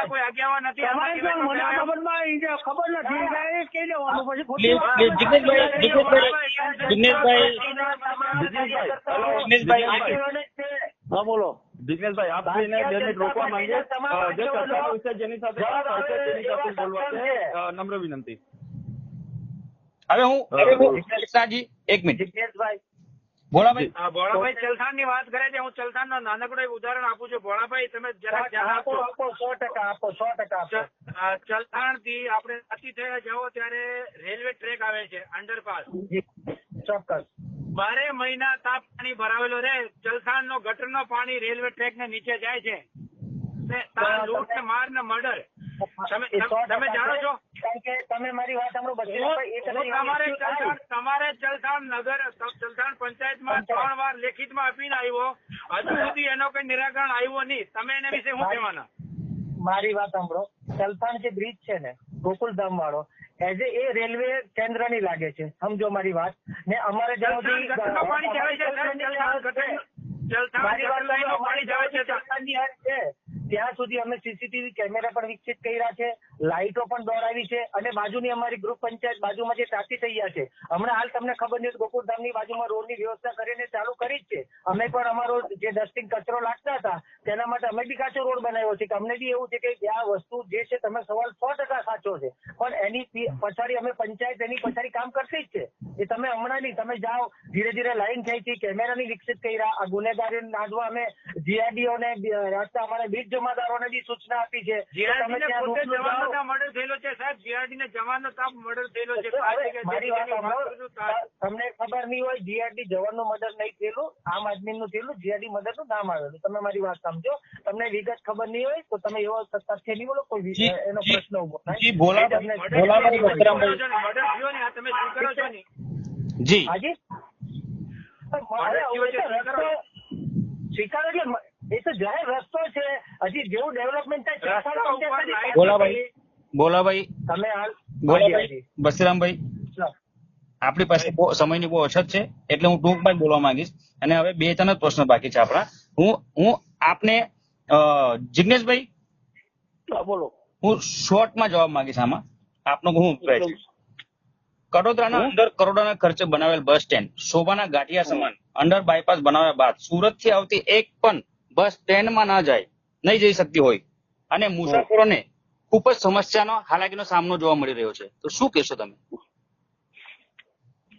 કોઈ આગેવાન નથી. ખબર નથી કહી દેવાનું હા બોલો જિગ્નેશભાઈ, આપ જોઈને 2 મિનિટ રોકવા માંગીએ. જે ચર્ચાનો વિષય જેની સાથે બોલવા છે, નમ્ર વિનંતી. હવે હું કૃષ્ણાજી, એક મિનિટ જિગ્નેશભાઈ, ભોળાભાઈ. ભોળાભાઈ ચલથાણ ની વાત કરે છે. હું ચલથાણ નો નાનકડો એક ઉદાહરણ આપું છું. ભોળાભાઈ તમે જરાક ધ્યાન આપો. 100% આપો, 100% ચલથાણ થી આપણે અતિ થયા જાઓ ત્યારે રેલવે ટ્રેક આવે છે, અંડરપાસ. ચોક્કસ 12 મહિના તાપ પાણી ભરાવેલો રહે. ચલથાણ નો ગટર નો પાણી રેલવે ટ્રેક ને નીચે જાય છે. ને તારા લૂંટ ને માર ને મર્ડર તમે જાણો છો? કારણ કે તમે મારી વાત સાંભળો તમારે ચલથાણ પંચાયતમાં 3 વાર લેખિતમાં આપીને આવ્યો, હજુ સુધી એનો કઈ નિરાકરણ આવ્યો નહીં. તમે એના વિશે શું કહેવાના? મારી વાત સાંભળો, ચલથાણ જે બ્રિજ છે ને ગોકુલધામ વાળો, એઝ એ રેલવે કેન્દ્રની લાગે છે, સમજો મારી વાત. ને અમારે જ્યાં સુધી પાણી જાય છે ત્યાં સુધી અમે સીસીટીવી કેમેરા પણ વિકસિત કર્યા છે, લાઇટો પણ દોડાવી છે, અને બાજુની અમારી ગ્રુપ પંચાયત બાજુમાં જે ટાંકી તૈયાર છે, હમણાં હાલ તમને ખબર નહીં, ગોકુલધામની બાજુમાં રોડની વ્યવસ્થા કરીને ચાલુ કરી જ છે. અમે પણ અમારો જે ડસ્ટિંગ કચરો લાગતા હતા તેના માટે અમે બી કાચો રોડ બનાવ્યો છે, કે અમને બી એવું છે કે આ વસ્તુ જે છે તમે સવાલ 100% સાચો છે, પણ એની પછાડી અમે પંચાયત એની પછાડી કામ કરતી જ છે. એ તમે હમણાં નહીં, તમે જાઓ ધીરે ધીરે લાઈન ખેંચી, કેમેરાની વિકસિત કર્યા, આ ગુનેગારી નાદવા અમે જીઆરડીઓ ને અમારા બીજ જમાદારોને બી સૂચના આપી છે. મર્ડર થયેલો છે સાહેબ, જીઆરડી ને જવાનો તાપ મર્ડર થયેલો છે. તમને ખબર નહીં હોય, જીઆરડી જવાનનું મર્ડર નહીં થયેલું, આમ આદમીનું થયેલું, જીઆરડી મર્ડરનું નામ આવેલું. તમે મારી વાત સમજો, તમને વિગત ખબર નહીં હોય તો તમે એવો તથ્ય નહીં બોલો, કોઈ એનો પ્રશ્ન ઉભો થાય. જી ભોલાભાઈ બસરામભાઈ મર્ડર થયો ને, આ તમે સ્વીકારો છો ને? જી હાજી સ્વીકારો એટલે એ તો જાહેર રસ્તો છે, હજી જેવું ડેવલપમેન્ટ થાય ભોલાભાઈ તમે હાલ બસરામભાઈ આપણી પાસે સમયની બહુ અછત છે, એટલે હું ટૂંકમાં જ બોલવા માંગીશ. અને હવે 2-3 જ પ્રશ્ન બાકી છે આપણા. હું આપને જિગ્નેશભાઈ બોલો, હું શોર્ટમાં જવાબ માંગીશ આમાં. આપનો હું અભિપ્રાય છે? કડોદરાના અંદર કરોડોના ખર્ચે બનાવેલ બસ સ્ટેન્ડ શોભાના ગાંઠિયા સમાન અંડર બાયપાસ બનાવ્યા બાદ સુરત થી આવતી એક પણ બસ ટ્રેનમાં નહીં જઈ શકતી હોય, અને મુસાફરોને ખૂબ જ સમસ્યાનો હાલાકીનો સામનો જોવા મળી રહ્યો છે, તો શું કહેશો તમે?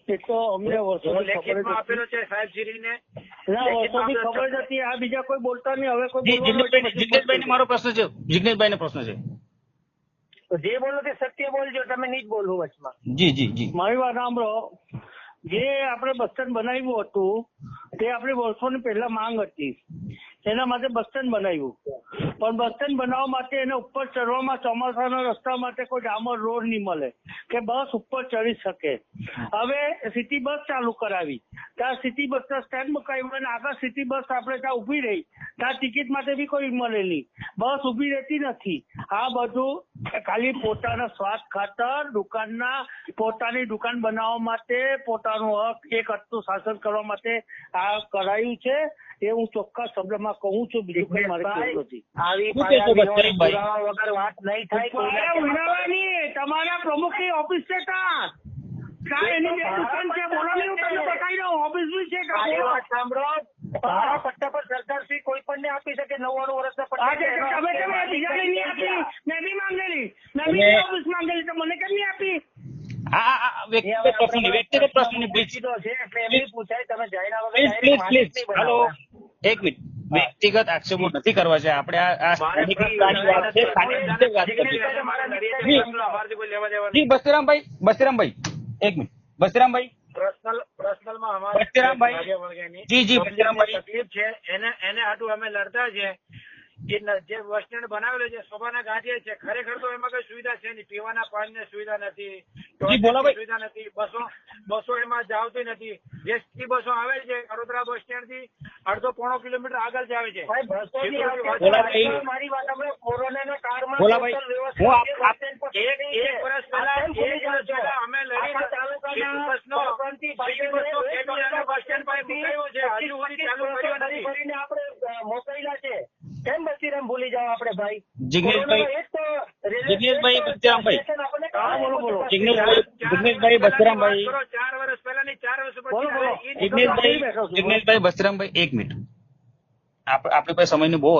એ તો અમને વર્ષોથી ખબર આપેલો છે સાહેબશ્રીને, વર્ષોથી ખબર નથી. આ બીજા કોઈ બોલતા નહીં. હવે કોઈ જિગ્નેશભાઈને મારો પ્રશ્ન છે, જિગ્નેશભાઈને પ્રશ્ન છે. જે બોલો તે સત્ય બોલજો, તમે નહીં જ બોલો વચમાં. જી જી જી મારી વાત સાંભળો, જે આપણે બસ સ્ટેન્ડ બનાવ્યું હતું તે આપણી વર્ષોની પહેલા માંગ હતી, એના માટે બસ સ્ટેન્ડ બનાવ્યું. પણ બસ સ્ટેન્ડ બનાવવા માટે એને ઉપર ચડવામાં ચોમાસાના રસ્તા માટે કોઈ ડામર રોડ નહીં મળે કે બસ ઉપર ચડી શકે. હવે સિટી બસ ચાલુ કરાવી, ત્યાં સિટી બસના સ્ટેન્ડ મુકાવ્યું, અને આગળ સિટી બસ આપણે ત્યાં ઉભી રહી, ત્યાં ટિકિટ માટે બી કોઈ મળે નહીં, બસ ઉભી રહેતી નથી. આ બધું ખાલી પોતાના સ્વાદ ખાતર દુકાનના પોતાની દુકાન બનાવવા માટે, પોતાનું હક એક હકનું શાસન કરવા માટે આ કરાયું છે. એ હું ચોખ્ખા શબ્દમાં કહું છું, બીજું કઈ મારે કહેવું નથી. વગર વાત નહીં થાય. તમારા પ્રમુખની ઓફિસ છે ત્યાં એની દુકાન છે, બોલો ને, હું તમને બતાવી દઉં. ઓફિસ બી છે. સાંભળો, પટ્ટા પર સરકાર શ્રી કોઈ પણ ને આપી શકે. 99 વર્ષના પટ્ટા મેં બી માંગેલી, મેં બી ઓફિસ માંગેલી, તો મને કેમ નહીં આપી? વ્યક્તિગત પ્રશ્ન એક મિનિટ, વ્યક્તિગત આક્ષેપો નથી કરવા છે આપણે. બસરામભાઈ એક મિનિટ, બસરામભાઈ જી જી બસરામભાઈ તકલીફ છે એને હાટું અમે લડતા છે. જે બસ સ્ટેન્ડ બનાવેલો છે શોભાના ગાંઠિયા છે, ખરેખર તો એમાં કઈ સુવિધા છે નહીં. પીવાના પાણીની સુવિધા નથી, સુવિધા નથી, બસો એમાં જાવતી નથી. જે સિટી બસો આવે છે વડોદરા બસ સ્ટેન્ડ થી 1.5 કિલોમીટર આગળ જ આવે છે. મારી વાત આપણે કોરોનાના કાળમાં એક વર્ષ પહેલા અમે લડી બસ સ્ટેન્ડ પાસે મુકાયો છે, હજુ સુધી ચાલુ કર્યો નથી. આપણે મોકલેલા છે. કેમ બસીરામ ભૂલી જાવ આપણે ભાઈ? જિગ્નેશભાઈ બસરામભાઈ, જિગ્નેશભાઈ બસરામભાઈ, 4 વર્ષ પહેલાની 4 વર્ષ જિગ્નેશભાઈ બસરામભાઈ એક મિનિટ, આપણી પાસે સમયની બહુ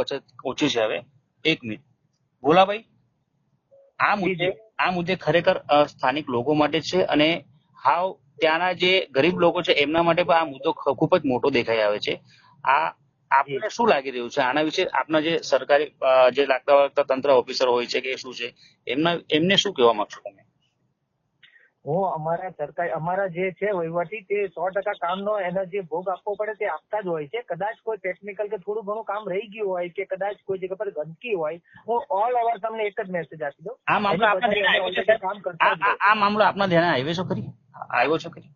ઓછી છે. હવે એક મિનિટ ભોલાભાઈ, આ મુદ્દે ખરેખર સ્થાનિક લોકો માટે છે, અને હાવ ત્યાંના જે ગરીબ લોકો છે એમના માટે પણ આ મુદ્દો ખૂબ જ મોટો દેખાઈ આવે છે. આપને શું લાગી રહ્યું છે આના વિશે? આપના જે સરકારી જે લાગતા તંત્ર ઓફિસર હોય છે કે શું છે, એમને શું કહેવા માંગશો તમે? હું અમારા જે છે વહીવટી તે 100% કામનો એને જે ભોગ આપવો પડે તે આપતા જ હોય છે. કદાચ કોઈ ટેકનિકલ કે થોડું ઘણું કામ રહી ગયું હોય કે કદાચ કોઈ જગ્યા પર ગંદકી હોય, હું ઓલ ઓવર તમને એક જ મેસેજ આપી દઉં. આ મામલો આપના ધ્યાને આવ્યો છે? કામ કરતા જ હોય. આ મામલો આપના ધ્યાને આવ્યો છે ખરી? આવ્યો છે ખરી?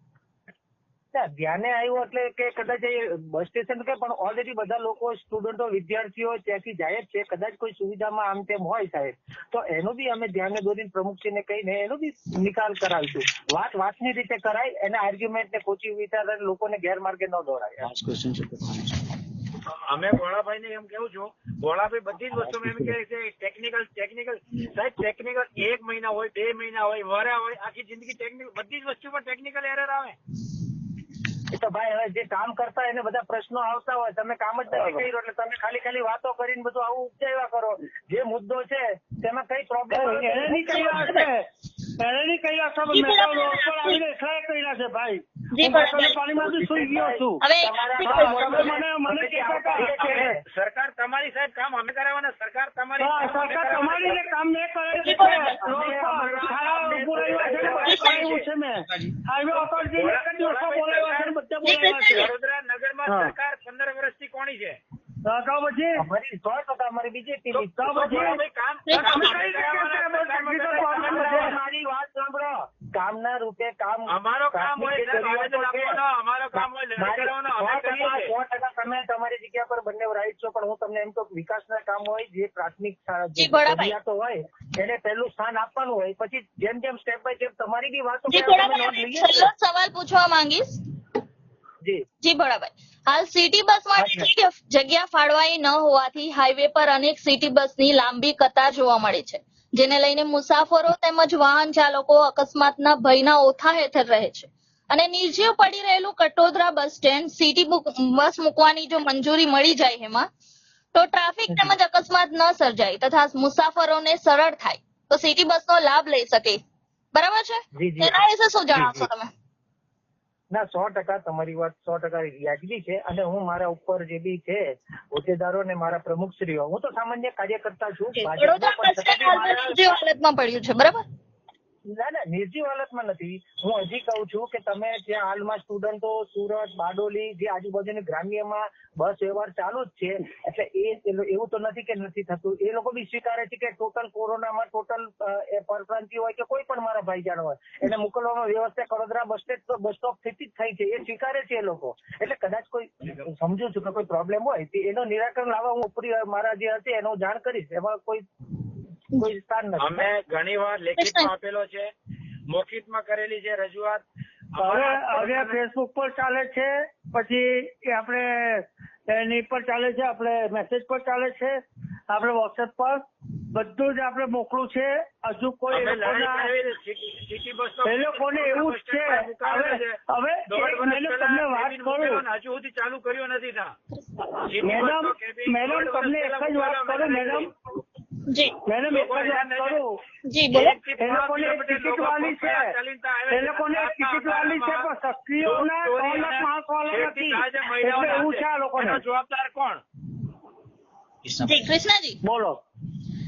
ધ્યાને આવ્યું એટલે કે કદાચ બસ સ્ટેશન કે પણ ઓલરેડી બધા લોકો સ્ટુડન્ટો વિદ્યાર્થીઓ ત્યાંથી જાય જ છે. કદાચ કોઈ સુવિધામાં આમ તેમ હોય સાહેબ, તો એનું બી અમે ધ્યાને દોરીને પ્રમુખશ્રીને કહીને એનો બી નિકાલ કરાવીશું. વાતની રીતે કરાય, એને આર્ગ્યુમેન્ટ ને ખોટી વિચાર લોકોને ગેરમાર્ગે ન દોરાય. અમે ભોળાભાઈ ને એમ કેવું છું, ભોળાભાઈ બધી જ વસ્તુ એમ કહે છે ટેકનિકલ સાહેબ, ટેકનિકલ 1 મહિના હોય, 2 મહિના હોય, વરા હોય, આખી જિંદગી ટેકનિકલ, બધી જ વસ્તુ પર ટેકનિકલ એરર આવે. એ તો ભાઈ હવે જે કામ કરતા એને બધા પ્રશ્નો આવતા હોય, તમે કામ જ નથી કર્યું એટલે તમે ખાલી વાતો કરીને બધું આવું ઉપજાવ્યા કરો. જે મુદ્દો છે તેમાં કઈ પ્રોબ્લેમ એને નહીં કર્યા છે, મેં તો રોડ પર આવીને એકલા કર્યા છે ભાઈ. હું પાણીમાં બી સુઈ ગયો છું. મને કહેતા હતા સરકાર તમારી સાહેબ કામ અમે કરાવવાના, સરકાર તમારી ને કામ મેં કરેલું છે. રોડ પર ખાડા ઉભું રહ્યું છે ને બધું કરાવ્યું છે મેં. હાઈવે ઓથોરિટીને એક જ દિવસમાં બોલાવ્યા છે ને બધા બોલાવ્યા છે. વડોદરા નગરમાં સરકાર 15 વર્ષથી કોની છે? તો પછી અમારી 100% અમારી બીજેપી. મારી વાત સાંભળો, કામના રૂપે કામ અમારો કામ હોય, અમારો કામ હોય, 100% તમે તમારી જગ્યા પર બંને રાઈટ છો, પણ હું તમને એમ તો વિકાસના કામ હોય, જે પ્રાથમિક જરૂરિયાતો હોય એને પહેલું સ્થાન આપવાનું હોય, પછી જેમ જેમ સ્ટેપ બાય સ્ટેપ તમારી બી વાતો. છેલ્લો સવાલ પૂછવા માંગીશ. જી ભોળાભાઈ, હાલ સિટી બસ માટે જગ્યા ફાળવાઈ ન હોવાથી હાઈવે પર અનેક સિટી બસની લાંબી કતાર જોવા મળે છે, જેને લઈને મુસાફરો તેમજ વાહન ચાલકો અકસ્માતના ભયના ઓથા હેઠળ રહે છે અને નિર્જીવ પડી રહેલું Katodara bus stand city bus મૂકવાની જો મંજૂરી મળી જાય એમાં, તો ટ્રાફિક તેમજ અકસ્માત ન સર્જાય તથા મુસાફરોને સરળ થાય તો સિટી બસનો લાભ લઈ શકે. બરાબર છે? તેના વિશે શું જણાવશો તમે? ના, 100% તમારી વાત 100% વ્યાજબી છે. અને હું મારા ઉપર જે બી છે હોદ્દેદારો ને મારા પ્રમુખશ્રીઓ, હું તો સામાન્ય કાર્યકર્તા છું. નિર્જીવ હાલતમાં પડ્યું છે. બરાબર? ના, નિર્જીવ હાલતમાં નથી. હું હજી કહું છું કે તમે ત્યાં હાલમાં સ્ટુડન્ટો સુરત, બારડોલી જે આજુબાજુની ગ્રામ્યમાં બસ વ્યવહાર ચાલુ જ છે, એટલે એવું તો નથી કે નથી થતું. એ લોકો બી સ્વીકારે છે કે ટોટલ કોરોનામાં ટોટલ પરપ્રાંતિ હોય કે કોઈ પણ મારા ભાઈજાન હોય એને મોકલવામાં વ્યવસ્થા કડોદરા બસ સ્ટોપ થી જ થઈ છે, એ સ્વીકારે છે એ લોકો. એટલે કદાચ કોઈ સમજુ છું કે કોઈ પ્રોબ્લેમ હોય એનો નિરાકરણ લાવવા હું ઉપરી મારા જે હશે એનો જાણ કરીશ. એમાં કોઈ સ્થાન નથી. અમે ઘણી વાર લેખિતમાં આપેલો છે, મૌખિકમાં કરેલી છે રજૂઆત. હવે ફેસબુક પર ચાલે છે, પછી આપણે એની પર ચાલે છે, આપણે મેસેજ પર ચાલે છે, આપણે વોટ્સએપ પર બધું જ આપણે મોકલું છે. હજુ કોઈ એ લોકોને એવું જ છે. હવે તમને વાત કરું, હજુ સુધી ચાલુ કર્યું નથી. મેડમ તમને એક જ વાત કરું મેડમ, મેડમ એક જ વાત કરું. જી બોલો. એ લોકોને ટિકિટ વાળી છે, એ લોકોને ટિકિટ વાળી છે, પણ સક્રિયોના 3 લાખ માણસ વાળા નથી. એટલે એવું છે આ લોકોને. જવાબદાર કોણ? જી કૃષ્ણાજી બોલો.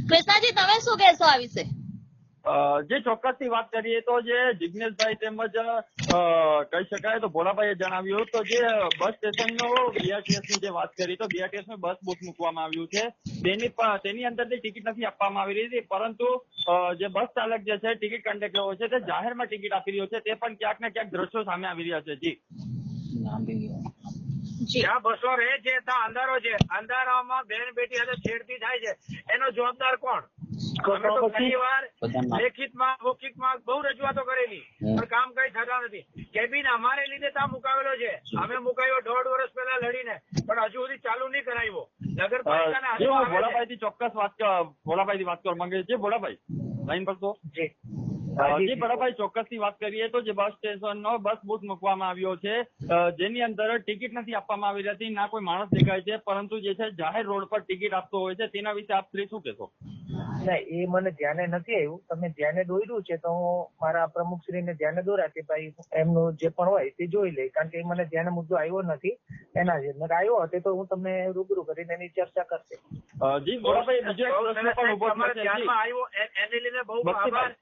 કૃષ્ણાજી, તમે શું કહેશો આ વિશે? જે ચોક્કસથી વાત કરીએ તો જે જિજ્ઞેશભાઈ તેમજ કહી શકાય તો ભોળાભાઈએ જણાવ્યું તો જે બસ સ્ટેશનનો BRTS ની જે વાત કરી તો BRTS માં બસ બુક મૂકવામાં આવ્યું છે, તેની અંદરથી ટિકિટ નથી આપવામાં આવી રહી હતી, પરંતુ જે બસ ચાલક જે છે ટિકિટ કન્ડક્ટરો છે તે જાહેરમાં ટિકિટ આપી રહ્યો છે, તે પણ ક્યાંક ને ક્યાંક દ્રશ્યો સામે આવી રહ્યા છે. જ્યાં બસો રહે છે ત્યાં અંધારો છે, અંધારામાં બેન બેટી સાથે છેડતી થાય છે, એનો જવાબદાર કોણ? અમે તો ઘણી વાર લેખિતમાં મૌખિકમાં બહુ રજૂઆતો કરેલી, પણ કામ કઈ થતા નથી. કેબિન અમારે લીધે ત્યાં મુકાવેલો છે, અમે મુકાયો 1.5 વર્ષ પહેલા લડીને, પણ હજુ સુધી ચાલુ નહીં કરાવ્યો. નગરપાલિકાના ભોળાભાઈથી ચોક્કસ ભોળાભાઈથી વાત કરવા માંગે છે. ભોળાભાઈ લાઈન પર તો જી ભોળાભાઈ, ચોક્કસથી વાત કરીએ તો જે બસ સ્ટેશનનો બસ બુથ મૂકવામાં આવ્યો છે, જેની અંદર ટિકિટ નથી આપવામાં આવી રહી, ના કોઈ માણસ દેખાય છે, પરંતુ જે છે જાહેર રોડ પર ટિકિટ આપતો હોય છે, તેના વિશે આપ શ્રી શું કહેશો? ના, એ મને ધ્યાને નથી આવ્યું. તમે ધ્યાને દોર્યું છે તો હું મારા પ્રમુખશ્રીને ધ્યાને દોર્યા કે ભાઈ એમનું જે પણ હોય તે જોઈ લે, કારણ કે એ મને ધ્યાને મુદ્દો આવ્યો નથી. એના જે આવ્યો હતો તો હું તમને રૂબરૂ કરીને એની ચર્ચા કરશે. જી ભોળાભાઈ, બીજો એક પ્રશ્ન પણ ઉભો થયો છે. ધ્યાનમાં આવ્યો એને લીધે બહુ આભાર.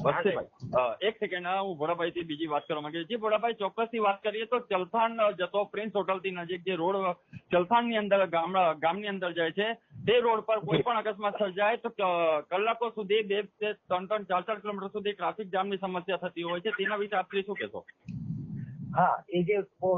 બસ્તીભાઈ એક સેકન્ડ, હું ભોળાભાઈ થી બીજી વાત કરવા માંગુ છું. ભોળાભાઈ, ચોક્કસથી વાત કરીએ તો ચલથાણ જતો પ્રિન્સ હોટલ થી નજીક જે રોડ ચલથાણ ની અંદર ગામની અંદર જાય છે, તે રોડ પર કોઈ પણ અકસ્માત સર્જાય તો કલાકો સુધી 2 થી 3 4 કિલોમીટર સુધી ટ્રાફિક જામની સમસ્યા થતી હોય છે. તેના વિશે આપ શું કહેશો? હા, એ જે બહુ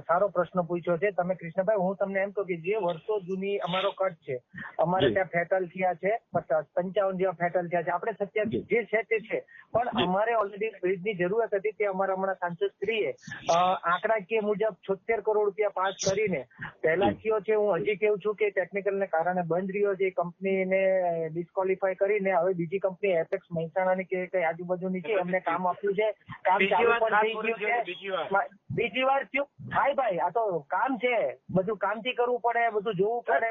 સારો પ્રશ્ન પૂછ્યો છે તમે કૃષ્ણભાઈ. હું તમને એમ કહું કે જે વર્ષો જૂની અમારો કટ છે, અમારે ત્યાં ફેટલ થયા છે 55 જેવા ફેટલ થયા છે. આપણે 87 જે છે તે છે, પણ અમારે ઓલરેડી બ્રિજની જરૂરત હતી. તે અમારા હમણાં સાંસદશ્રીએ આંકડાકીય મુજબ 76 કરોડ રૂપિયા પાસ કરીને પહેલા થયો છે. હું હજી કેવું છું કે ટેકનિકલને કારણે બંધ રહ્યો છે. કંપનીને ડિસ્કોલિફાય કરીને હવે બીજી કંપની એપેક્સ મહેસાણાની કે કઈ આજુબાજુની છે, એમને કામ આપ્યું છે. કામ ચાલુ પણ થઈ ગયું છે. બીજી વાર થયું થાય ભાઈ, આ તો કામ છે, બધું કામથી કરવું પડે, બધું જોવું પડે,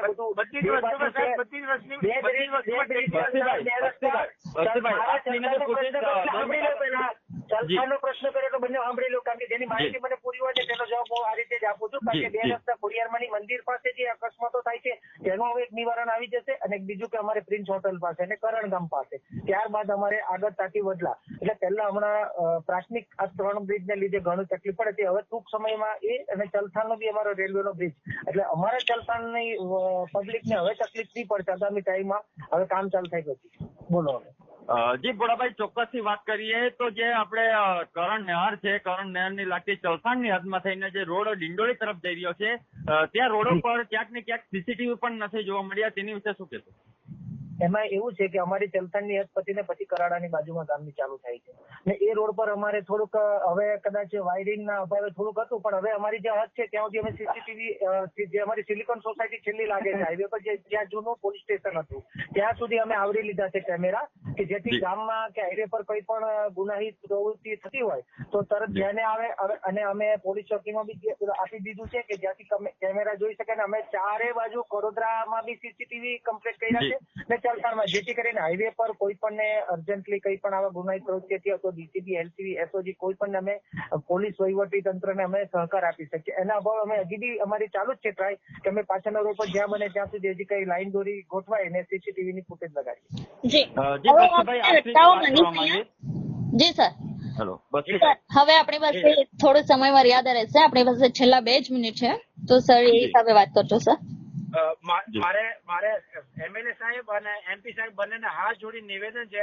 ચલથાણનો પ્રશ્ન કર્યો તો બંને સાંભળી લો, કારણ કે જેની માહિતી મને પૂરી હોય છે તેનો જવાબ હું આ રીતે જ આપું છું. કારણ કે 2 રસ્તા ખોડિયારમાંની મંદિર પાસે જે અકસ્માતો થાય છે તેનું હવે એક નિવારણ આવી જશે, અને બીજું કે અમારે પ્રિન્સ હોટલ પાસે અને કરણગામ પાસે, ત્યારબાદ અમારે આગળ તાકી વડલા. એટલે પહેલા હમણાં પ્રાથમિક આ 3 બ્રિજ ને લીધે ઘણું તકલીફ પડે છે. હવે ટૂંક સમયમાં એ અને ચલથાણનો બી અમારો રેલવેનો બ્રિજ, એટલે અમારા ચલથાણની પબ્લિકને હવે તકલીફ નહીં પડશે. આગામી ટાઈમમાં હવે કામ ચાલુ થઈ ગયું. બોલો હવે. જી ભોળાભાઈ, ચોક્કસથી વાત કરીએ તો જે આપણે કરણ નહેર છે, કરણ નહેરની લાગતી ચલથાણની હદમાં થઈને જે રોડ ડિંડોળી તરફ જઈ રહ્યો છે, ત્યાં રોડો પર ક્યાંક ને ક્યાંક સીસીટીવી પણ નથી જોવા મળ્યા. તેની વિશે શું કહેશો? એમાં એવું છે કે અમારી ચલથાણની હદ પતીને પછી કરાડાની બાજુમાં ગામની ચાલુ થાય છે, ને એ રોડ પર અમારે થોડુંક હવે કદાચ વાયરિંગના અભાવે થોડુંક હતું, પણ હવે અમારી જે હદ છે ત્યાં સુધી અમે સીસીટીવી જે અમારી સિલિકોન સોસાયટી છેલ્લી લાગે છે હાઈવે પર, જ્યાં જૂનું પોલીસ સ્ટેશન હતું ત્યાં સુધી અમે આવરી લીધા છે કેમેરા, કે જેથી ગામમાં કે હાઈવે પર કોઈ પણ ગુનાહિત પ્રવૃત્તિ થતી હોય તો તરત ધ્યાને આવે. અને અમે પોલીસ ચોકીમાં બી આપી દીધું છે કે જ્યાંથી કેમેરા જોઈ શકે. અમે ચારે બાજુ કડોદરામાં બી સીસીટીવી કમ્પ્લીટ કર્યા છે, ચલથાણમાં, જેથી કરીને હાઈવે પર કોઈ પણ ને અર્જન્ટલી કઈ પણ આવા ગુનાહિત પ્રવૃત્તિ હતી તો ડીસીબી, એલસીબી, એસઓજી કોઈ પણ અમે પોલીસ વહીવટી તંત્રને અમે સહકાર આપી શકીએ. એના અભાવ અમે હજી બી અમારી ચાલુ જ છે ટ્રાય કે અમે પાછળના રોડ પર જ્યાં બને ત્યાં સુધી હજી કઈ લાઈન દોરી ગોઠવાય ને સીસીટીવી ની ફૂટેજ લગાડીએ. જી સર. હેલો, હવે આપણી પાસે થોડો સમય મર્યાદા રહેશે. આપણી પાસે છેલ્લા 2 જ મિનિટ છે, તો સર એ હિસાબે વાત કરજો સર. મારે એમએલએ સાહેબ અને એમપી સાહેબ બંનેને હાથ જોડી નિવેદન છે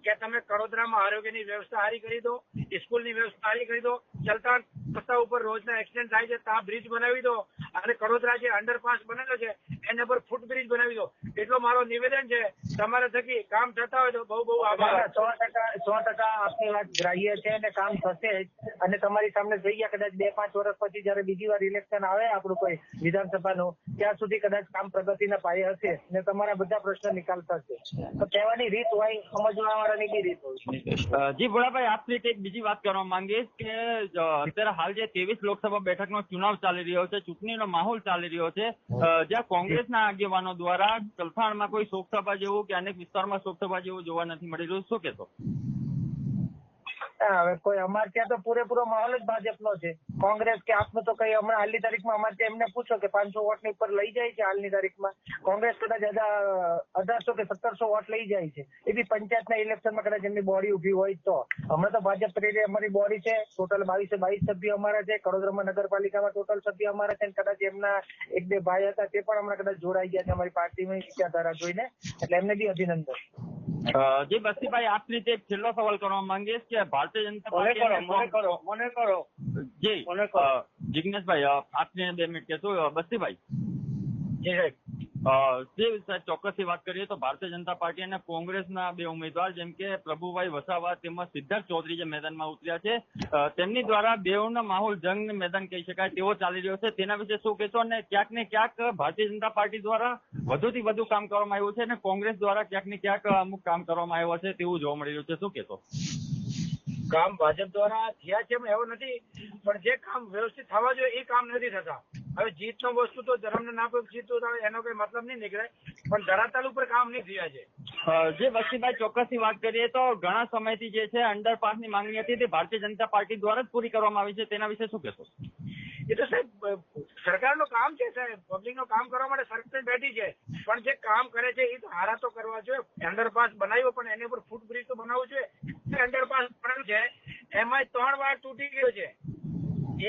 કે તમે કડોદરામાં આરોગ્યની વ્યવસ્થા સારી કરી દો, સ્કૂલની વ્યવસ્થા સારી કરી દો. ચલથાણ રસ્તા ઉપર રોજના એક્સિડન્ટ થાય છે, ત્યાં બ્રિજ બનાવી દો, અને કડોદરા જે અંડરપાસ બનેલો છે એના પર ફૂટ બ્રિજ બનાવી દો. એટલો મારો નિવેદન છે. તમારા થકી કામ થતા હોય તો બહુ બહુ આભાર. 100% આપની વાત ગ્રાહ્ય છે અને કામ થશે જ. અને તમારી સામે થઈ ગયા કદાચ 2-5 વર્ષ પછી જયારે બીજી વાર ઇલેક્શન આવે આપણું કોઈ વિધાનસભાનું, ત્યાં સુધી કદાચ કામ પ્રગતિના પાયે હશે ને તમારા બધા પ્રશ્ન નિકાલ થશે. તો કહેવાની રીત હોય, સમજવા વાળાની બી રીત હોય. જી ભોળાભાઈ, આપની એક બીજી વાત કરવા માંગીશ કે અત્યારે હાલ જે 23 લોકસભા બેઠકનો ચુનાવ ચાલી રહ્યો છે, ચૂંટણીનો માહોલ ચાલી રહ્યો છે, જ્યાં કોંગ્રેસના આગેવાનો દ્વારા ચલથાણમાં કોઈ શોકસભા જેવું કે અનેક વિસ્તારમાં શોકસભા જેવું જોવા નથી મળી રહ્યું. શું કહેશો? હવે કોઈ અમારે ત્યાં તો પૂરેપૂરો માહોલ જ ભાજપનો છે. કોંગ્રેસ કે આપનું તો કઈ હમણાં હાલની તારીખમાં અમારે ત્યાં એમને પૂછો કે 500 વોટની ઉપર લઈ જાય છે હાલની તારીખમાં. કોંગ્રેસ કદાચ 1800 કે 1700 વોટ લઈ જાય છે, એ બી પંચાયતના ઇલેક્શનમાં કદાચ એમની બોડી ઉભી હોય તો. હમણાં તો ભાજપ તરીકે અમારી બોડી છે, ટોટલ 22 સભ્યો અમારા છે. કડોદરામાં નગરપાલિકામાં ટોટલ સભ્યો અમારા છે. કદાચ એમના 1-2 ભાઈ હતા તે પણ હમણાં કદાચ જોડાઈ ગયા છે અમારી પાર્ટીમાં વિચારધારા જોઈને, એટલે એમને બી અભિનંદન. જી બસ્તીભાઈ, આપની રીતે એક છેલ્લો સવાલ કરવા માંગીશ કે ભારતીય જનતા પાર્ટી મને કરો જી જિગ્નેશભાઈ, આપને 2 મિનિટ કહેશો. બસ્તીભાઈ, જી સાહેબ. ચોક્કસથી વાત કરીએ તો ભારતીય જનતા પાર્ટી અને કોંગ્રેસના 2 ઉમેદવાર જેમ કે પ્રભુભાઈ વસાવા તેમજ સિદ્ધાર્થ ચૌધરી જે મેદાનમાં ઉતર્યા છે, તેમની દ્વારા બેઉનો માહોલ જંગ મેદાન કહી શકાય તેવો ચાલી રહ્યો છે. તેના વિશે શું કહેશો? અને ક્યાંક ને ક્યાંક ભારતીય જનતા પાર્ટી દ્વારા વધુથી વધુ કામ કરવામાં આવ્યું છે અને કોંગ્રેસ દ્વારા ક્યાંક ને ક્યાંક અમુક કામ કરવામાં આવ્યું છે તેવું જોવા મળી રહ્યું છે. શું કહેશો? કામ ભાજપ દ્વારા થયા છે એવું નથી, પણ જે કામ વ્યવસ્થિત થવા જોઈએ એ કામ નથી થતા. હવે જીતનો વસ્તુ તો ધર્મને ના કોઈ જીતતું થાય એનો કોઈ મતલબ નહીં નીકળે, પણ ધરાતલ ઉપર કામ નહીં થયા છે. જે બસ્તીભાઈ, ચોક્કસથી વાત કરીએ તો ઘણા સમયથી જે છે અંડરપાસની માંગણી હતી તે ભારતીય જનતા પાર્ટી દ્વારા જ પૂરી કરવામાં આવી છે. તેના વિશે શું કહેશો? એ તો સાહેબ સરકારનું કામ છે સાહેબ, પબ્લિકનું કામ કરવા માટે સરકાર બેઠી છે, પણ જે કામ કરે છે એ તો હારા તો કરવા જોઈએ. અંડરપાસ બનાવ્યો પણ એની ઉપર ફૂટ બ્રિજ તો બનાવવું જોઈએ. અંડરપાસ પડ્યું છે એમાં 3 વાર તૂટી ગયો છે.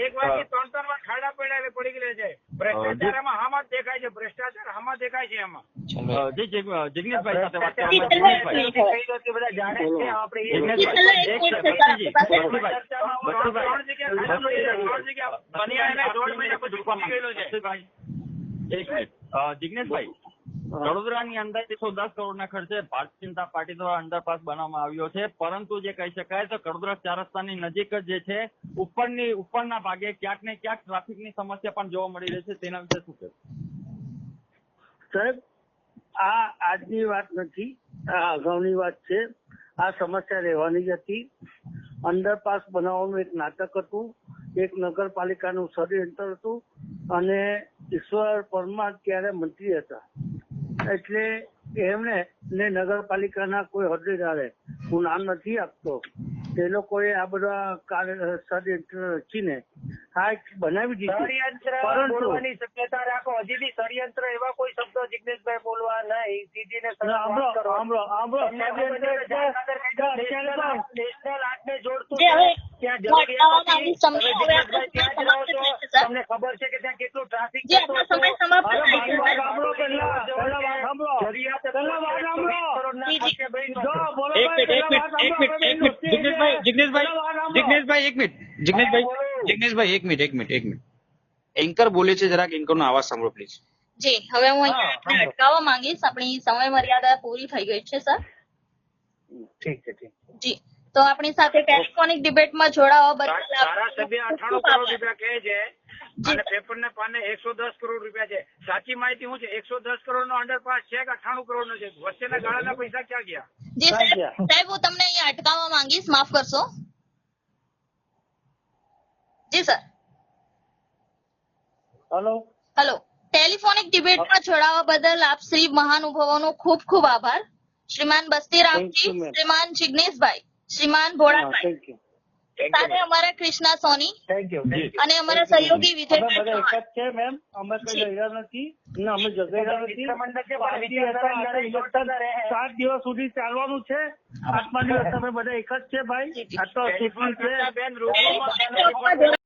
એક વાર થી 3 વાર ખાડા પડ્યા પડી ગયેલા છે. ભ્રષ્ટાચાર આમાં હામાં જ દેખાય છે. ભ્રષ્ટાચાર હામાં દેખાય છે એમાં. જી જિગ્નેશભાઈ સાથે વાત કરવા બધા જાણે છે આપણે એ ત્રણ જગ્યા બન્યા એને 1.5 મહિના પછી તૂટી ગયેલો છે. જિગ્નેશભાઈ, વડોદરાની અંદર 110 કરોડના ખર્ચે ભારતીય જનતા પાર્ટી દ્વારા અંડરપાસ બનાવવામાં આવ્યો છે, પરંતુ જે કહી શકાય તો વડોદરા 4 રસ્તાની નજીક જ જે છે ઉપરના ભાગે ક્યાંક ને ક્યાંક ટ્રાફિકની સમસ્યા પણ જોવા મળી રહી છે, તેના વિશે શું કહેવું? સાહેબ, આ આજની વાત નથી, આ અગાઉની વાત છે. આ સમસ્યા રહેવાની જ હતી. અંડરપાસ બનાવવાનું એક નાટક હતું, એક નગરપાલિકાનું ષડયંત્ર હતું, અને ઈશ્વર પરમાર ત્યારે મંત્રી હતા, એટલે એમને ને નગરપાલિકાના કોઈ હોદ્દેદારે, હું નામ નથી આપતો, તે લોકોએ આ બધા ષડયંત્ર રચીને આ બનાવી દીધું. ષડયંત્ર પરંતુ બોલવાની શક્યતા રાખો. હજી બી ષડયંત્ર એવા કોઈ શબ્દો જિગ્નેશભાઈ બોલવા નહીં. સીધી ને સરળ વાત કરો. નેશનલ આર્ટને જોડતું જે હવે ત્યાં અટકાવવામાં આવી સમય હવે આપણે ત્યાં જ રહો છો. સમાપ્ત થાય છે, સર. તમને ખબર છે કે ત્યાં કેટલું ટ્રાફિક જે આપણો સમય સમાપ્ત થાય છે, સર. એક મિનિટ એન્કર બોલે છે, જરાક એન્કરનો અવાજ સાંભળો પ્લીઝ. જી હવે હું અહીંયા આપને અટકાવવા માંગીશ. આપણી સમય મર્યાદા પૂરી થઈ ગઈ છે, સર. ઠીક છે, ઠીક. જી, તો આપણી સાથે ટેલિફોનિક ડિબેટમાં જોડાવા બદલ ધારાસભ્ય 98 કરોડ રૂપિયા કહે છે અને પેપરને પાને 110 કરોડ રૂપિયા છે. સાચી માહિતી શું છે? 110 કરોડ નો અંડરપાસ છે કે 98 કરોડ નો છે? વચ્ચેના ગાળાના પૈસા ક્યાં ગયા? જી સાહેબ, હું તમને અહીંયા અટકાવવા માંગીશ, માફ કરશો. જી સર. હલો, ટેલિફોનિક ડિબેટમાં જોડાવા બદલ આપ શ્રી મહાનુભાવોનો ખૂબ ખૂબ આભાર. શ્રીમાન બસ્તીરામજી, Thank you, ma'am. શ્રીમાન જિગ્નેશભાઈ, શ્રીમાન ભોળાભાઈ, થેન્ક યુ. સાથે અમારા કૃષ્ણા સોની થેન્ક યુ. અને અમારા સહયોગી અમે વિજયભાઈ બધા એક ચૌહાણ. જ છે મેમ, અમે કઈ રહ્યા નથી ને અમે જગ્યા નથી. મિત્રમંડળ છે, પણ વિચારધારા જોડતા રહે. 7 દિવસ સુધી ચાલવાનું છે. 8મા દિવસ અમે બધા એક જ છે ભાઈ. આ તો ચૂંટણી છે. બેન રૂબરૂમાં